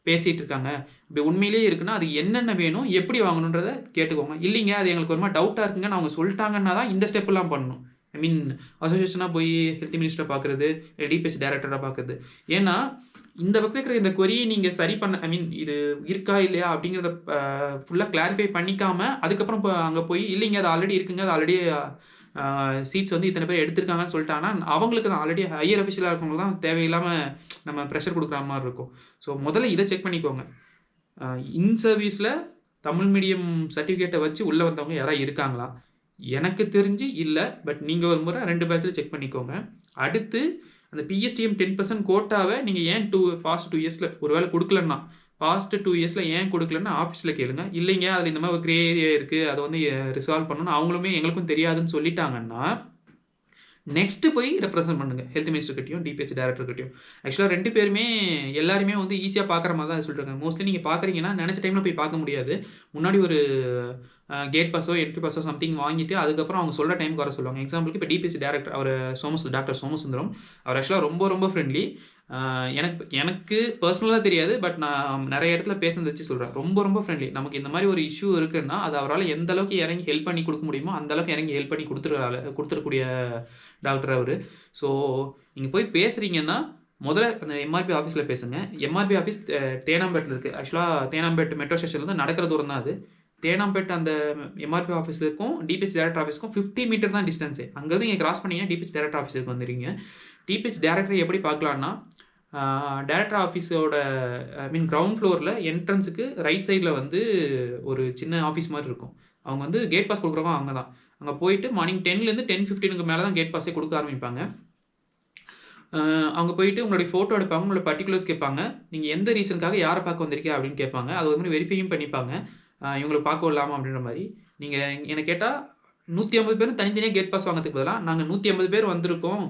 பேசிகிட்டு இருக்காங்க, இப்படி உண்மையிலே இருக்குன்னா அது என்னென்ன வேணும், எப்படி வாங்கணுன்றதை கேட்டுக்கோங்க. இல்லைங்க அது எங்களுக்கு ஒரு மாதிரி டவுட்டாக இருக்குங்கன்னு அவங்க சொல்லிட்டாங்கன்னா தான் இந்த ஸ்டெப்லாம் பண்ணணும். அசோசியேஷனாக போய் ஹெல்த் மினிஸ்டரை பார்க்குறது, டிபிஹெச் டைரக்டராக பார்க்குறது. ஏன்னா இந்த பக்கத்தில் இருக்கிற இந்த கொரியை நீங்கள் சரி பண்ண இது இருக்கா இல்லையா அப்படிங்கிறத ஃபுல்லாக கிளாரிஃபை பண்ணிக்காமல் அதுக்கப்புறம் அங்கே போய் இல்லைங்க அது ஆல்ரெடி இருக்குங்க, அது ஆல்ரெடி சீட்ஸ் வந்து இத்தனை பேர் எடுத்திருக்காங்கன்னு சொல்லிட்டாங்கன்னா அவங்களுக்கு தான் ஆல்ரெடி ஹையர் அஃபிஷியலாக இருக்கவங்களுக்கு தான் தேவையில்லாமல் நம்ம ப்ரெஷர் கொடுக்குற மாதிரி இருக்கும். ஸோ முதல்ல இதை செக் பண்ணிக்கோங்க. இன் சர்வீஸில் தமிழ் மீடியம் சர்டிஃபிகேட்டை வச்சு உள்ளே வந்தவங்க யாராவது இருக்காங்களா? எனக்கு தெரிஞ்சு இல்லை. பட் நீங்கள் ஒரு முறை 2 பேட்சில் செக் பண்ணிக்கோங்க. அடுத்து அந்த பிஎஸ்டிஎம் 10% கோட்டாவை நீங்கள் ஏன் பாஸ்ட் 2 இயர்ஸில் ஒரு வேளை கொடுக்கலன்னா, பாஸ்ட் 2 இயர்ஸில் ஏன் கொடுக்கலன்னா ஆஃபீஸில் கேளுங்க. இல்லைங்க அதில் இந்த மாதிரி ஒரு க்ரே ஏரியா இருக்குது, அதை வந்து ரிசால்வ் பண்ணணும்னு அவங்களுமே எங்களுக்கும் தெரியாதுன்னு சொல்லிட்டாங்கன்னா நெக்ஸ்ட்டு போய் ரெப்ரசென்ட் பண்ணுங்கள் ஹெல்த் மினிஸ்டர்கிட்டையும் டிபிஹெச் டைரக்டர்கிட்டையும். ஆக்சுவலாக 2 பேருமே எல்லாருமே வந்து ஈஸியாக பார்க்குற மாதிரி தான் சொல்லிட்டாங்க. மோஸ்ட்லி நீங்கள் பார்க்குறீங்கன்னா நினச்ச டைமில் போய் பார்க்க முடியாது. முன்னாடி ஒரு கேட் பாஸோ என்ட்ரி பாஸோ சம்திங் வாங்கிட்டு அதுக்கப்புறம் அவங்க சொல்கிற டைமுக்கு வர சொல்லுவாங்க. எக்ஸாம்பிளுக்கு இப்போ டிபிஹெச் டைரக்டர் அவர் டாக்டர் சோமசுந்தரம், அவர் ஆக்சுவலாக ரொம்ப ரொம்ப ஃப்ரெண்ட்லி. எனக்கு எனக்கு பர்சனலாக தெரியாது. பட் நான் நிறைய இடத்துல பேசுனத வச்சு சொல்கிறேன். ரொம்ப ரொம்ப ஃப்ரெண்ட்லி. நமக்கு இந்த மாதிரி ஒரு இஷ்யூ இருக்குன்னா, அது அவரால் எந்த அளவுக்கு இறங்கி ஹெல்ப் பண்ணி கொடுக்க முடியுமோ, அந்த அளவுக்கு இறங்கி ஹெல்ப் பண்ணி கொடுத்துறக்கூடிய டாக்டர் அவரு. ஸோ நீங்கள் போய் பேசுகிறீங்கன்னா, முதல்ல அந்த எம்ஆர்பி ஆஃபீஸில் பேசுங்க. எம்ஆர்பி ஆஃபீஸ் தேனாம்பேட்டில் இருக்குது. ஆக்சுவலாக தேனாம்பேட் மெட்ரோ ஸ்டேஷன்லேருந்து நடக்கிற தூரம் தான் அது. தேனாம்பேட் அந்த எம்ஆர்பி ஆஃபீஸுக்கும் டிபிஹெச் டைரக்டர் ஆஃபீஸ்க்கும் 50 மீட்டர் தான் டிஸ்டன்ஸே. அங்கேருந்து நீங்கள் கிராஸ் பண்ணிங்கன்னா டிபிஹெச் டைரக்டர் ஆஃபீஸுக்கு வந்துடுவீங்க. டிபிஹெச் டைரக்டர் எப்படி பார்க்கலான்னா, டைரக்டர் ஆஃபீஸோட கிரவுண்ட் ஃப்ளோரில் என்ட்ரன்ஸுக்கு ரைட் சைடில் வந்து ஒரு சின்ன ஆஃபீஸ் மாதிரி இருக்கும். அவங்க வந்து கேட் பாஸ் கொடுக்குறவங்க அங்கே தான். அங்கே போயிட்டு மார்னிங் 10லேருந்து 10:15 மேலே தான் கேட் பாஸே கொடுக்க ஆரம்பிப்பாங்க. அவங்க போயிட்டு உங்களுடைய ஃபோட்டோ எடுப்பாங்க, உங்களோட பர்டிகுலர்ஸ் கேட்பாங்க. நீங்கள் எந்த ரீசனுக்காக யாரை பார்க்க வந்திருக்கீங்க அப்படின்னு கேட்பாங்க. அது ஒரு மாதிரி வெரிஃபையும் பண்ணிப்பாங்க. இவங்களை பார்க்க விடலாமா அப்படின்ற மாதிரி. நீங்கள் என்னை கேட்டால் 150 பேரும் தனித்தனியாக கேட் பாஸ் வாங்கிறதுக்கு பதிலாக நாங்கள் 150 பேர் வந்திருக்கோம்,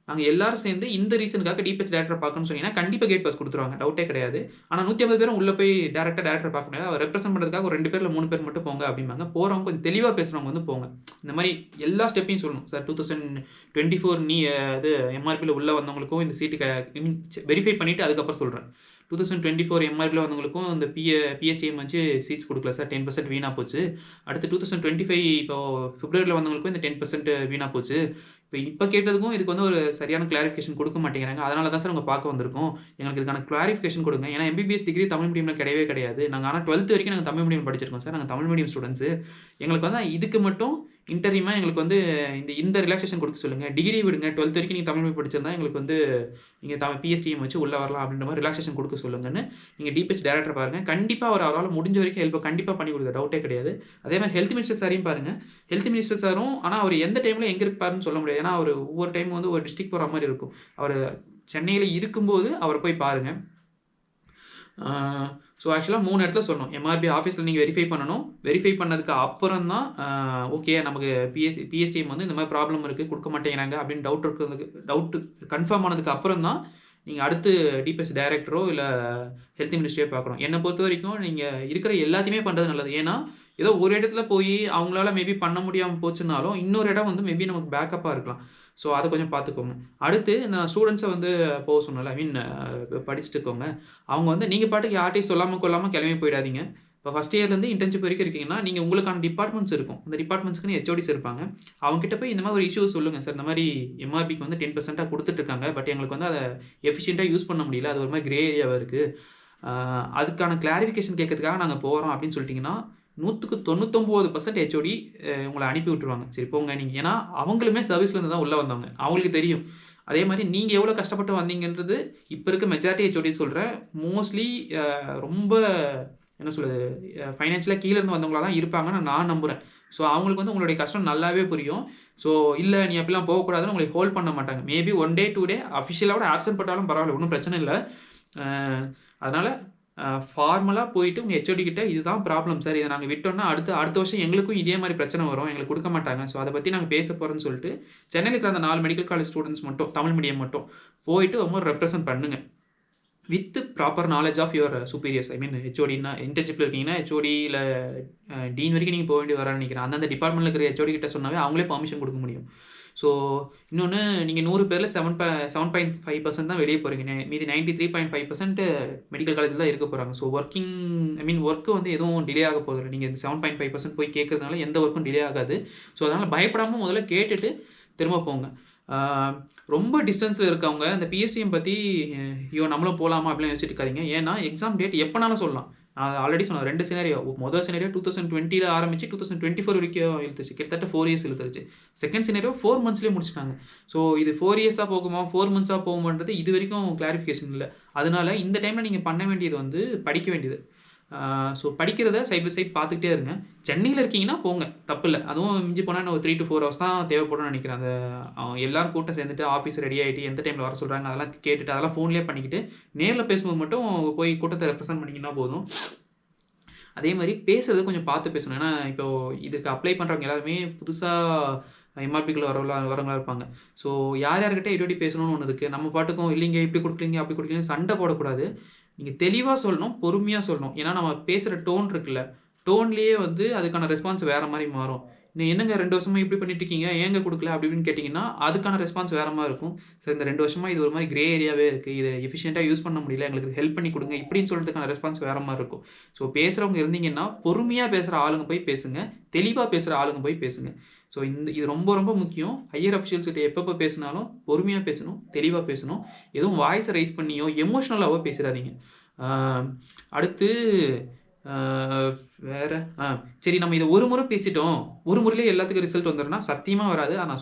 நாங்கள் எல்லாரும் சேர்ந்து இந்த ரீசனுக்காக டிபிஹெச் டைரக்டர் பார்க்கணும்னு சொன்னீங்கன்னா கண்டிப்பாக கேட் பாஸ் கொடுத்துருவாங்க, டவுட்டே கிடையாது. ஆனால் 150 பேரும் உள்ளே போய் டேரக்டர் பார்க்க முடியாது. அவர் ரெப்ரசென்ட் பண்ணுறதுக்காக ஒரு 2 பேர் இல்லை 3 பேர் மட்டும் போங்க அப்படிம்பாங்க. போகிறவங்க கொஞ்சம் தெளிவாக பேசுகிறவங்க வந்து போங்க. இந்த மாதிரி எல்லா ஸ்டெப்பையும் சொல்லணும். சார் 2024 அது எம்ஆர்பியில் உள்ளே வந்தவங்களுக்கும் இந்த சீட்டு வெரிஃபை பண்ணிவிட்டு அதுக்கப்புறம் சொல்கிறேன். 2024 எம்ஆர்பியில் வந்தவங்களுக்கும் இந்த பிஎஸ்டிஎம் வச்சு சீட்ஸ் கொடுக்கல சார், 10% வீணாக போச்சு. அடுத்து 2025 இப்போ பிப்ரவரியில் வந்தவங்களுக்கும் இந்த 10% வீணாக போச்சு. இப்போ கேட்டதுக்கும் இதுக்கு வந்து ஒரு சரியான கிளாரிஃபிகேஷன் கொடுக்க மாட்டேங்கிறாங்க. அதனால தான் சார் உங்கள் பார்க்க வந்திருக்கோம். எங்களுக்கு இதுக்கான கிளாரிஃபிகேஷன் கொடுங்க. ஏன்னா எம்பிபிஎஸ் டிகிரி தமிழ் மீடியமில் கிடையவே கிடையாது. நாங்கள் ஆனால் 12th வரைக்கும் நாங்கள் தமிழ் மீடியம் படிச்சிருக்கோம் சார். நாங்கள் தமிழ் மீடியம் ஸ்டூடெண்ட்ஸு. எங்களுக்கு வந்து இதுக்கு மட்டும் இன்டர்வியூமாக எங்களுக்கு வந்து இந்த ரிலாக்ஸேஷன் கொடுக்க சொல்லுங்கள். டிகிரி விடுங்க, 12th வரைக்கும் நீங்கள் தமிழ் மீடியம் படிச்சிருந்தா எங்களுக்கு வந்து நீங்கள் பிஎஸ்டிஎம் வச்சு உள்ளே வரலாம் அப்படின்ற மாதிரி ரிலாக்ஸேஷன் கொடுக்க சொல்லுங்கன்னு நீங்கள் டிபிஹெச் டைரக்டர் பாருங்கள். கண்டிப்பாக அவரால் முடிஞ்ச வரைக்கும் ஹெல்ப் கண்டிப்பாக பண்ணி கொடுக்க டவுட்டே கிடையாது. அதே மாதிரி ஹெல்த் மினிஸ்டர் சாரையும் பாருங்கள். ஹெல்த் மினிஸ்டர் சாரும் ஆனால் அவர் எந்த டைமில் எங்கே இருப்பாருன்னு சொல்ல முடியாது. ஏன்னா அவர் ஒவ்வொரு டைம் வந்து ஒரு டிஸ்ட்ரிக்ட் போகிற மாதிரி இருக்கும். அவர் சென்னையில் இருக்கும்போது அவரை போய் பாருங்கள். ஸோ ஆக்சுவலாக 3 இடத்துல சொல்லணும். எம்ஆர்பி ஆஃபீஸில் நீங்கள் வெரிஃபை பண்ணணும். வெரிஃபை பண்ணதுக்கு அப்புறம் தான் ஓகே நமக்கு பிஎஸ்டிஎம் வந்து இந்த மாதிரி ப்ராப்ளம் இருக்குது, கொடுக்க மாட்டேங்கிறாங்க அப்படின்னு டவுட்டு கன்ஃபார்ம் ஆனதுக்கு அப்புறம் தான் நீங்கள் அடுத்து டிபிஹெச் டைரக்டரோ இல்லை ஹெல்த் மினிஸ்ட்ரியோ பார்க்கணும். என்னை பொறுத்த வரைக்கும் நீங்கள் இருக்கிற எல்லாத்தையுமே பண்ணுறது நல்லது. ஏன்னா ஏதோ ஒரு இடத்துல போய் அவங்களால மேபி பண்ண முடியாமல் போச்சுனாலும் இன்னொரு இடம் வந்து மேபி நமக்கு பேக்கப்பாக இருக்கலாம். ஸோ அதை கொஞ்சம் பார்த்துக்கோங்க. அடுத்து நான் ஸ்டூடெண்ட்ஸை வந்து போக சொன்னல, படிச்சுட்டு இருக்கோங்க. அவங்க வந்து நீங்கள் பாட்டுக்கு யார்ட்டையும் சொல்லாமல் கொள்ளாமல் கிளம்பி போயிடாதீங்க. இப்போ ஃபஸ்ட் இயர்லேருந்து இன்டர்ன்ஷிப் வரைக்கும் இருக்கீங்கன்னா நீங்கள் உங்களுக்கான டிபார்ட்மெண்ட்ஸ் இருக்கும். அந்த டிபார்ட்மெண்ட்ஸ்க்குன்னு ஹெச்ஓடிஸ் இருப்பாங்க. அவங்ககிட்ட போய் இந்த மாதிரி ஒரு இஷ்யூ சொல்லுங்கள் சார், இந்த மாதிரி எம்ஆர்பிக்கு வந்து 10% கொடுத்துட்ருக்காங்க, பட் எங்களுக்கு வந்து அதை எஃபிஷியண்ட்டாக யூஸ் பண்ண முடியல, அது ஒரு மாதிரி கிரே ஏரியாவாக இருக்குது, அதுக்கான கிளாரிஃபிகேஷன் கேட்கறதுக்காக நாங்கள் போகிறோம் அப்படின்னு சொல்லிட்டிங்கன்னா 99% ஹெச்ஓடி உங்களை அனுப்பி விட்டுருவாங்க. சரி போங்க நீங்கள். ஏன்னா அவங்களுமே சர்வீஸ்லேருந்து தான் உள்ளே வந்தவங்க, அவங்களுக்கு தெரியும். அதே மாதிரி நீங்கள் எவ்வளோ கஷ்டப்பட்டு வந்தீங்கன்றது இப்போ இருக்க மெஜாரிட்டி ஹெச்ஓடி சொல்கிறேன். மோஸ்ட்லி ரொம்ப என்ன சொல்கிறது, ஃபைனான்ஷியலாக கீழேருந்து வந்தவங்களாக தான் இருப்பாங்கன்னு நான் நம்புகிறேன். ஸோ அவங்களுக்கு வந்து உங்களுடைய கஷ்டம் நல்லாவே புரியும். ஸோ இல்லை நீ அப்படிலாம் போகக்கூடாதுன்னு உங்களை ஹோல்ட் பண்ண மாட்டாங்க. மேபி 1 day 2 day அஃபிஷியலாக ஆப்சென்ட் பட்டாலும் பரவாயில்ல, ஒன்றும் பிரச்சனை இல்லை. அதனால் ஃபார்மலாக போயிட்டு உங்கள் ஹெச்ஓடி கிட்ட இதுதான் ப்ராப்ளம் சார், இதை நாங்கள் விட்டோம்னா அடுத்த வருஷம் எங்களுக்கும் இதே மாதிரி பிரச்சனை வரும், எங்களுக்கு கொடுக்க மாட்டாங்க, ஸோ அதை பற்றி நாங்கள் பேச போகிறோன்னு சொல்லிட்டு சென்னையில் இருக்கிற அந்த 4 மெடிக்கல் காலேஜ் ஸ்டூடெண்ட்ஸ் மட்டும் தமிழ் மீடியம் மட்டும் போயிட்டு அவங்க ரெப்ரசன்ட் பண்ணுங்கள் with proper knowledge of your superiors. ஹெச்ஓடினா இன்டர்ன்ஷிப்பில் இருக்கீங்கன்னா ஹெச்ஓடி இல்லை டீன் வரைக்கும் நீங்கள் போக வேண்டி வரேன்னு நினைக்கிறேன். அந்தந்த டிபார்ட்மெண்ட்டில் இருக்கிற ஹெச்ஓடி கிட்ட சொன்னாவே அவங்களே பர்மிஷன் கொடுக்க முடியும். ஸோ இன்னொன்று, நீங்கள் 100 பேரில் 7.5% தான் வெளியே போகிறீங்க. மீதி 93.5% மெடிக்கல் காலேஜில் தான் இருக்க போகிறாங்க. ஸோ ஒர்க்கு வந்து எதுவும் டிலே ஆக போதில்லை. நீங்கள் இந்த 7.5% போய் கேட்கறதுனால எந்த ஒர்க்கும் டிலே ஆகாது. ஸோ அதனால் பயப்படாமல் முதல்ல கேட்டுட்டு திரும்ப போங்க. ரொம்ப டிஸ்டன்ஸில் இருக்கவங்க இந்த பிஎஸ்டிஎம் பற்றி ஐயோ நம்மளும் போகலாமா அப்படிலாம் யோசிச்சுட்டு இருக்காதீங்க. ஏன்னா எக்ஸாம் டேட் எப்போனாலும் சொல்லலாம். நான் ஆல்ரெடி சொன்னேன் 2 சினாரியோ. முதல் சினாரியோ 2020 ஆரம்பிச்சு 2024 வரைக்கும் இழுத்துச்சு, கிட்டத்தட்ட 4 years இழுத்துருச்சு. செகண்ட் சினாரியோ 4 monthsலேயே முடிச்சிட்டாங்க. ஸோ இது 4 years போகுமா 4 months போகுமான்றது இது வரைக்கும் கிளாரிஃபிகேஷன் இல்லை. அதனால இந்த டைமில் நீங்கள் பண்ண வேண்டியது வந்து படிக்க வேண்டியது. ஸோ படிக்கிறத சைட் பை சைட் பார்த்துக்கிட்டே இருங்க. சென்னையில் இருக்கீங்கன்னா போங்க, தப்பு இல்லை. அதுவும் மிஞ்சி போனால் ஒரு 3 to 4 hours தான் தேவைப்படும்னு நினைக்கிறேன். அந்த எல்லோரும் கூட்டம் சேர்ந்துட்டு ஆஃபீஸ் ரெடி ஆகிட்டு எந்த டைமில் வர சொல்கிறாங்க அதெல்லாம் கேட்டுட்டு அதெல்லாம் ஃபோன்லேயே பண்ணிக்கிட்டு நேரில் பேசும்போது மட்டும் போய் கூட்டத்தை ரெப்ரசென்ட் பண்ணிங்கன்னா போதும். அதே மாதிரி பேசுகிறது கொஞ்சம் பார்த்து பேசணும். ஏன்னா இப்போது இதுக்கு அப்ளை பண்ணுறவங்க எல்லாருமே புதுசாக எம்ஆர்பிக்குள்ள வரவங்களா இருப்பாங்க. ஸோ யார்கிட்ட எப்படி பேசணும்னு ஒன்று இருக்குது. நம்ம பாட்டுக்கும் இல்லைங்க இப்படி கொடுக்கலீங்க அப்படி கொடுக்கலீங்க சண்டை போடக்கூடாது. நீங்கள் தெளிவாக சொல்லணும், பொறுமையாக சொல்லணும். ஏன்னா நம்ம பேசுகிற டோன் இருக்குல்ல, டோன்லேயே வந்து அதுக்கான ரெஸ்பான்ஸ் வேறு மாதிரி மாறும். நீ என்னங்க 2 வருஷமா இப்படி பண்ணிட்டு இருக்கீங்க, ஏங்க குடுக்கல அப்படி இப்படின்னு கேட்டீங்கன்னா, அதுக்கான ரெஸ்பான்ஸ் வேற மாரி இருக்கும். சார் இந்த 2 வருஷமா இது ஒரு மாரி கிரே ஏரியாவே இருக்கு. இத எஃபிஷியன்ட்டா யூஸ் பண்ண முடியல. எங்களுக்கு ஹெல்ப் பண்ணி குடுங்க. இப்படின்னு சொல்றதுக்கான ரெஸ்பான்ஸ் வேற மாரி இருக்கும். ஸோ பேசுறவங்க இருந்தீங்கன்னா, பொறுமையா பேசுற ஆளுங்க போய் பேசுங்க. தெளிவா பேசுற ஆளுங்க போய் பேசுங்க. ஸோ இது ரொம்ப ரொம்ப முக்கியம். ஹையர் அஃபிஷியல்ஸ் கிட்ட எப்பப்ப பேசினாலும் பொறுமையா பேசணும், தெளிவா பேசணும். எதுவும் வாய்ஸ ரைஸ் பண்ணியோ, எமோஷனலாவோ பேசிறாதீங்க. ஆ அடுத்து ஆ வேற சரி நம்ம இத ஒரு முறை பேசிட்டோம். ஒரு முறையிலே எல்லாத்துக்கும் ரிசல்ட் வந்துரும்னா சத்தியமா வராது.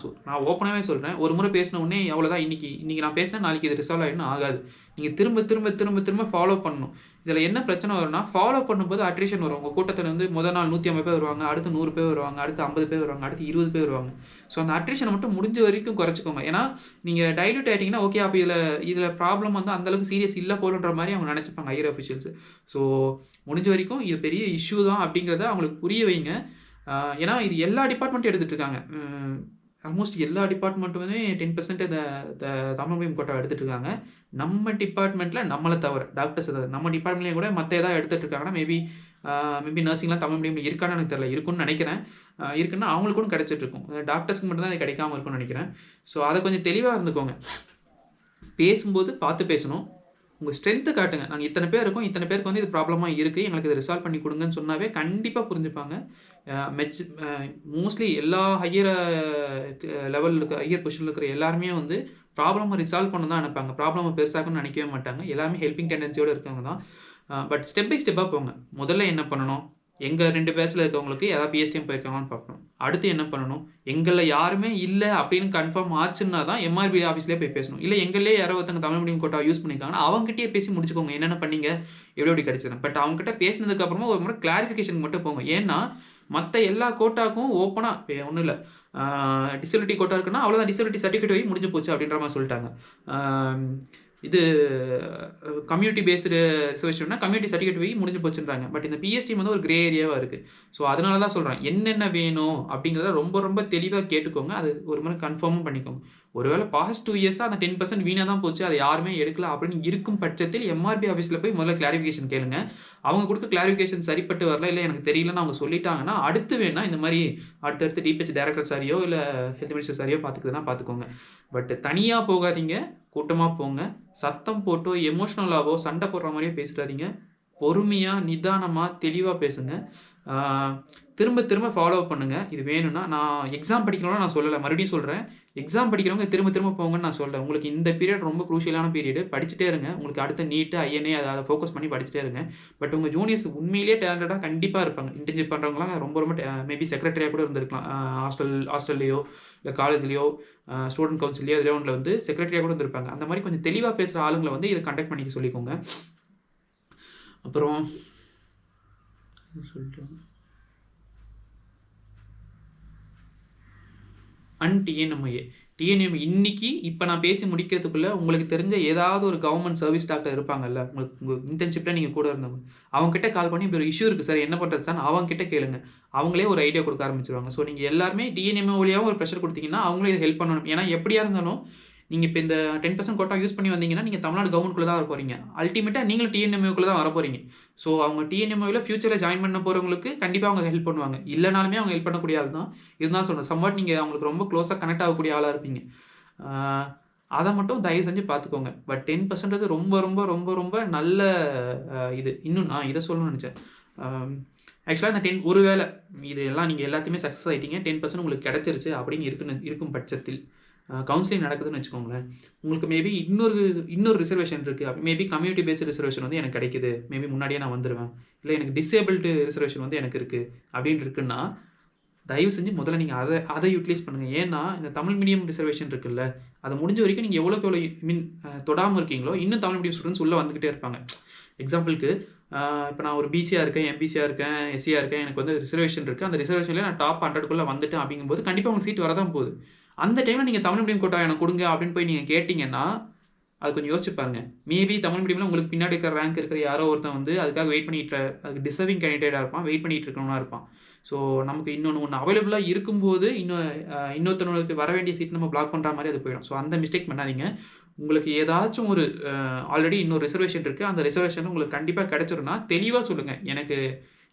நான் ஓப்பனாவே சொல்றேன். ஒரு முறை பேசின உடனே அவ்வளோதான் இன்னைக்கு நான் பேசினேன், நாளைக்கு இது ரிசால்வ் ஆயிடும்னு ஆகாது. நீங்க திரும்ப திரும்ப திரும்ப திரும்ப ஃபாலோ பண்ணணும். இதில என்ன பிரச்சனை வரும்னா, ஃபாலோ பண்ணும்போது அட்ரிஷன் வரும். உங்க கூட்டத்தில வந்து முதல் நாள் 150 பேர் வருவாங்க. அடுத்து 100 பேர் வருவாங்க. அடுத்து 50 பேர் வருவாங்க. அடுத்து 20 பேர் வருவாங்க. ஸோ அந்த அட்ரிஷன மட்டும் முடிஞ்ச வரைக்கும் குறைச்சுக்கோங்க. ஏன்னா, நீங்க டைல்யூட் ஆயிட்டீங்கன்னா, ஓகே அப்ப இதில ப்ராப்ளம் வந்து அந்த அளவுக்கு சீரியஸ் இல்ல போலன்ற மாரி அவங்க நெனச்சுப்பாங்க ஹையர் அஃபிஷியல்ஸ். ஸோ முடிஞ்ச வரைக்கும் இது பெரிய இஷ்யூ தான் அப்படிங்கிறத அவங்களுக்கு புரிய வைங்க. ஏன்னா இது எல்லா டிபார்ட்மெண்ட்டும் எடுத்துட்டு இருக்காங்க. ஆல்மோஸ்ட் எல்லா டிபார்ட்மெண்ட்டுமே 10% இந்த தமிழ் மீடியம் கோட்டாவ எடுத்துட்டு இருக்காங்க. நம்ம டிபார்ட்மெண்ட்ல நம்மள தவிர, டாக்டர்ஸ தவிர நம்ம டிபார்ட்மெண்ட்லயும் கூட மத்த ஏதாவது எடுத்துட்டு இருக்காங்கன்னா, மேபி நர்சிங்லாம் தமிழ் மீடியம்ல இருக்கான்னு எனக்கு தெரியல. இருக்குன்னு நெனைக்கிறேன். இருக்குன்னா அவங்களுக்கும் கிடைச்சிட்டு இருக்கும். டாக்டர்ஸ்க்கு மட்டும் தான் இது கிடைக்காம இருக்கும்னு நெனைக்கிறேன். ஸோ அத கொஞ்சம் தெளிவா இருந்துக்கோங்க. பேசும்போது பார்த்து பேசணும். உங்க ஸ்ட்ரென்த்த காட்டுங்க. நாங்க இத்தன பேர் இருக்கோம். இத்தன பேருக்கு வந்து இது ப்ராப்ளமா இருக்கு. எங்களுக்கு இத ரிசால்வ் பண்ணி குடுங்கன்னு சொன்னாவே கண்டிப்பா புரிஞ்சுப்பாங்க. மோஸ்ட்லி எல்லா ஹையர் லெவல்ல ஹையர் பொசிஷன்ல இருக்கிற எல்லாருமே வந்து ப்ராப்ளம ரிசால்வ் பண்ண தான் நெனைப்பாங்க. ப்ராப்ளம பெருசாக்கணும்னு நெனைக்கவே மாட்டாங்க. எல்லாருமே ஹெல்பிங் டெண்டன்சியோட இருக்கவங்க தான். பட் ஸ்டெப் பை ஸ்டெப்பா போங்க. முதல்ல என்ன பண்ணணும்? எங்க 2 பேட்ச்ல இருக்கவங்களுக்கு யாராவது பிஎஸ்டிஎம் போயிருக்காங்களான்னு பார்க்கணும். அடுத்து என்ன பண்ணணும்? எங்கள்ல யாருமே இல்ல அப்படின்னு கன்ஃபார்ம் ஆச்சுன்னா தான் எம்ஆர்பி ஆஃபீஸ்லயே போய் பேசணும். இல்ல எங்கள்லயே யாரோ ஒருத்தங்க தமிழ் மீடியம் கோட்டாவ யூஸ் பண்ணியிருக்காங்கன்னா, அவங்ககிட்டயே பேசி முடிச்சுக்கோங்க. என்னென்ன பண்ணீங்க? எப்படி எப்படி கிடைச்சதுன்னு. பட் அவங்ககிட்ட பேசினதுக்கு அப்புறமா ஒரு முறை கிளாரிஃபிகேஷனுக்கு மட்டும் போங்க. ஏன்னா, மத்த எல்லா கோட்டாக்கும் ஓப்பனா ஒண்ணும் இல்ல. டிசபிலிட்டி கோட்டா இருக்குன்னா, அவ்வளோதான் டிசபிலிட்டி சர்டிஃபிகேட் வை முடிஞ்சு போச்சு அப்படின்ற மாரி சொல்லிட்டாங்க. இது கம்யூனிட்டி பேஸ்டு ரிசர்வேஷன்னா கம்யூனிட்டி சர்டிஃபிகேட் போய் முடிஞ்சு போச்சுன்றாங்க. பட் இந்த பிஎஸ்டி வந்து ஒரு கிரே ஏரியாவா இருக்கு. ஸோ அதனால தான் சொல்றேன். என்னென்ன வேணும் அப்படிங்கிறத ரொம்ப ரொம்ப தெளிவா கேட்டுக்கோங்க. அது ஒரு முறை கன்ஃபார்மும் பண்ணிக்கோங்க. ஒருவேளை பாஸ்ட் 2 இயர்ஸா அந்த 10% வீணா தான் போச்சு. அதை யாருமே எடுக்கல அப்படின்னு இருக்கும் பட்சத்தில் எம்ஆர்பி ஆஃபீஸ்ல போய் முதல்ல கிளாரிஃபிகேஷன் கேளுங்க. அவங்க குடுக்க கிளாரிஃபிகேஷன் சரிப்பட்டு வரல, இல்ல எனக்கு தெரியலன்னு அவங்க சொல்லிட்டாங்கன்னா, அடுத்து வேணா இந்த மாரி அடுத்தடுத்து டிபிஹெச் டைரக்டர் சாரையோ, இல்ல ஹெல்த் மினிஸ்டர் சாரையோ பார்த்துக்குதுன்னா பார்த்துக்கோங்க. பட் தனியா போகாதீங்க. கூட்டமா போங்க. சத்தம் போட்டோ, எமோஷனலாவோ, சண்டை போடுற மாரியே பேசிறாதீங்க. பொறுமையா, நிதானமா, தெளிவா பேசுங்க. ஆ திரும்ப திரும்ப ஃபாலோ பண்ணுங்க. இது வேணும்னா நான் எக்ஸாம் படிக்கணும்னு நான் சொல்லல. மறுபடியும் சொல்றேன். எக்ஸாம் படிக்கிறவங்க திரும்ப திரும்ப போங்கன்னு நான் சொல்லல. உங்களுக்கு இந்த பீரியட் ரொம்ப குரூஷியலான பீரியடு. படிச்சுட்டே இருங்க. உங்களுக்கு அடுத்த நீட், ஐஎன்ஏ அத ஃபோக்கஸ் பண்ணி படிச்சுட்டே இருங்க. பட் உங்க ஜூனியர்ஸ் உண்மையிலேயே டேலண்டடா கண்டிப்பா இருப்பாங்க. இன்டர்ன்ஷிப் பண்றவங்கலாம் ரொம்ப ரொம்ப மேபி செக்ரட்டரியா கூட இருந்திருக்கலாம். ஹாஸ்டல்லயோ, இல்ல காலேஜ்லயோ, ஸ்டூடெண்ட் கவுன்சில்லயோ எதுலயோ ஒண்ணுல வந்து செக்ரட்டரியா கூட இருந்திருப்பாங்க. அந்த மாரி கொஞ்சம் தெளிவா பேசுற ஆளுங்கள வந்து இத கான்டாக்ட் பண்ணிக்க சொல்லிக்கோங்க. அப்புறம் சொல்லிட்டேன். டிஎன்எம்ஐஏ. டிஎன்எம் இன்னைக்கு இப்ப நான் பேசி முடிக்கிறதுக்குள்ள உங்களுக்கு தெரிஞ்ச ஏதாவது ஒரு கவர்ன்மெண்ட் சர்வீஸ் டாக்டர் இருப்பாங்கல்ல. உங்க இன்டர்ன்ஷிப்ல நீங்க கூட இருந்தவங்க. அவங்க கிட்ட கால் பண்ணி இப்படி ஒரு இஷ்யூ இருக்கு சார் என்ன பண்றது சார்ன்னு அவங்க கிட்ட கேளுங்க. அவங்களே ஒரு ஐடியா குடுக்க ஆரம்பிச்சுருவாங்க. ஸோ நீங்க எல்லாருமே டிஎன்எம்ஏ வழியாவும் ஒரு ப்ரெஷர் குடுத்தீங்கன்னா, அவங்களும் இத ஹெல்ப் பண்ணணும். ஏன்னா எப்படியா இருந்தாலும் நீங்க இப்ப இந்த 10% கோட்டா யூஸ் பண்ணி வந்தீங்கன்னா, நீங்க தமிழ்நாடு கவர்ன்மெண்ட்குள்ள தான் வரப்போறீங்க. அல்டிமேட்டா நீங்களும் டிஎன்எம்ஏக்குள்ள தான் வரப்போறீங்க. ஸோ அவங்க டிஎன்எம்ஏல ஃபியூச்சர்ல ஜாயின் பண்ண போறவங்களுக்கு கண்டிப்பா அவங்க ஹெல்ப் பண்ணுவாங்க. இல்லனாலுமே அவங்க ஹெல்ப் பண்ணக்கூடிய ஆள் தான். இருந்தாலும் சொல்றேன். சம்வாட் நீங்க அவங்களுக்கு ரொம்ப க்ளோஸா கனெக்ட் ஆகக்கூடிய ஆளா இருப்பீங்க. அத மட்டும் தயவு செஞ்சு பார்த்துக்கோங்க. பட் 10% ரொம்ப ரொம்ப ரொம்ப ரொம்ப நல்ல இது. இன்னும் நான் இத சொல்லணும்னு நெனச்சேன். ஆக்சுவலா இந்த ஒருவேளை இது எல்லாம் நீங்க எல்லாத்தையுமே சக்சஸ் ஆயிட்டீங்க. 10% உங்களுக்கு கிடைச்சிருச்சு அப்படின்னு இருக்கும் பட்சத்தில் கவுன்சிலிங் நடக்குதுன்னு வச்சுக்கோங்களேன். உங்களுக்கு மேபி இன்னொரு ரிசர்வேஷன் இருக்கு. மேபி கம்யூனிட்டி பேஸ்ட் ரிசர்வேஷன் வந்து எனக்கு கிடைக்குது. மேபி முன்னாடியே நான் வந்துருவேன். இல்ல எனக்கு டிசேபிள்டு ரிசர்வேஷன் வந்து எனக்கு இருக்கு. அப்படின்னு இருக்குன்னா, தயவு செஞ்சு முதல்ல நீங்க அத யூட்டிலைஸ் பண்ணுங்க. ஏன்னா, இந்த தமிழ் மீடியம் ரிசர்வேஷன் இருக்குல்ல, அது முடிஞ்ச வரைக்கும் நீங்க எவ்வளோக்கு எவ்வளோ தொடாம இருக்கீங்களோ, இன்னும் தமிழ் மீடியம் ஸ்டூடண்ட்ஸ் உள்ள வந்துகிட்டே இருப்பாங்க. எக்ஸாம்பிளுக்கு இப்போ நான் ஒரு பிசியா இருக்கேன், எம்பிசியா இருக்கேன், எஸ்சியா இருக்கேன். எனக்கு வந்து ரிசர்வேஷன் இருக்கு. அந்த ரிசர்வேஷன்ல நான் டாப் 100க்குள்ள வந்துட்டேன் அப்படிங்கும்போது கண்டிப்பா உங்களுக்கு சீட் வரதான் போகுது. அந்த டைம்ல நீங்க தமிழ் மீடியம் கோட்டா எனக்கு குடுங்க அப்படின்னு போய் நீங்க கேட்டீங்கன்னா, அது கொஞ்சம் யோசிச்சு பாருங்க. மேபி தமிழ் மீடியம்ல உங்களுக்கு பின்னாடி இருக்கிற ரேங்க் இருக்கிற யாரோ ஒருத்தன் வந்து அதுக்காக வெயிட் பண்ணிட்டு அதுக்கு டிசர்விங் கேண்டிடேட்டா இருப்பான். வெயிட் பண்ணிட்டு இருக்கிறவனா இருப்பான். ஸோ நமக்கு ஒண்ணு அவைலபிளா இருக்கும்போது இன்னொருத்தனுக்கு வர வேண்டிய சீட் நம்ம பிளாக் பண்ற மாரி அது போயிடும். ஸோ அந்த மிஸ்டேக் பண்ணாதீங்க. உங்களுக்கு ஏதாச்சும் ஒரு ஆல்ரெடி இன்னொரு ரிசர்வேஷன் இருக்கு. அந்த ரிசர்வேஷன் உங்களுக்கு கண்டிப்பா கிடைச்சிரும்னா தெளிவா சொல்லுங்க. எனக்கு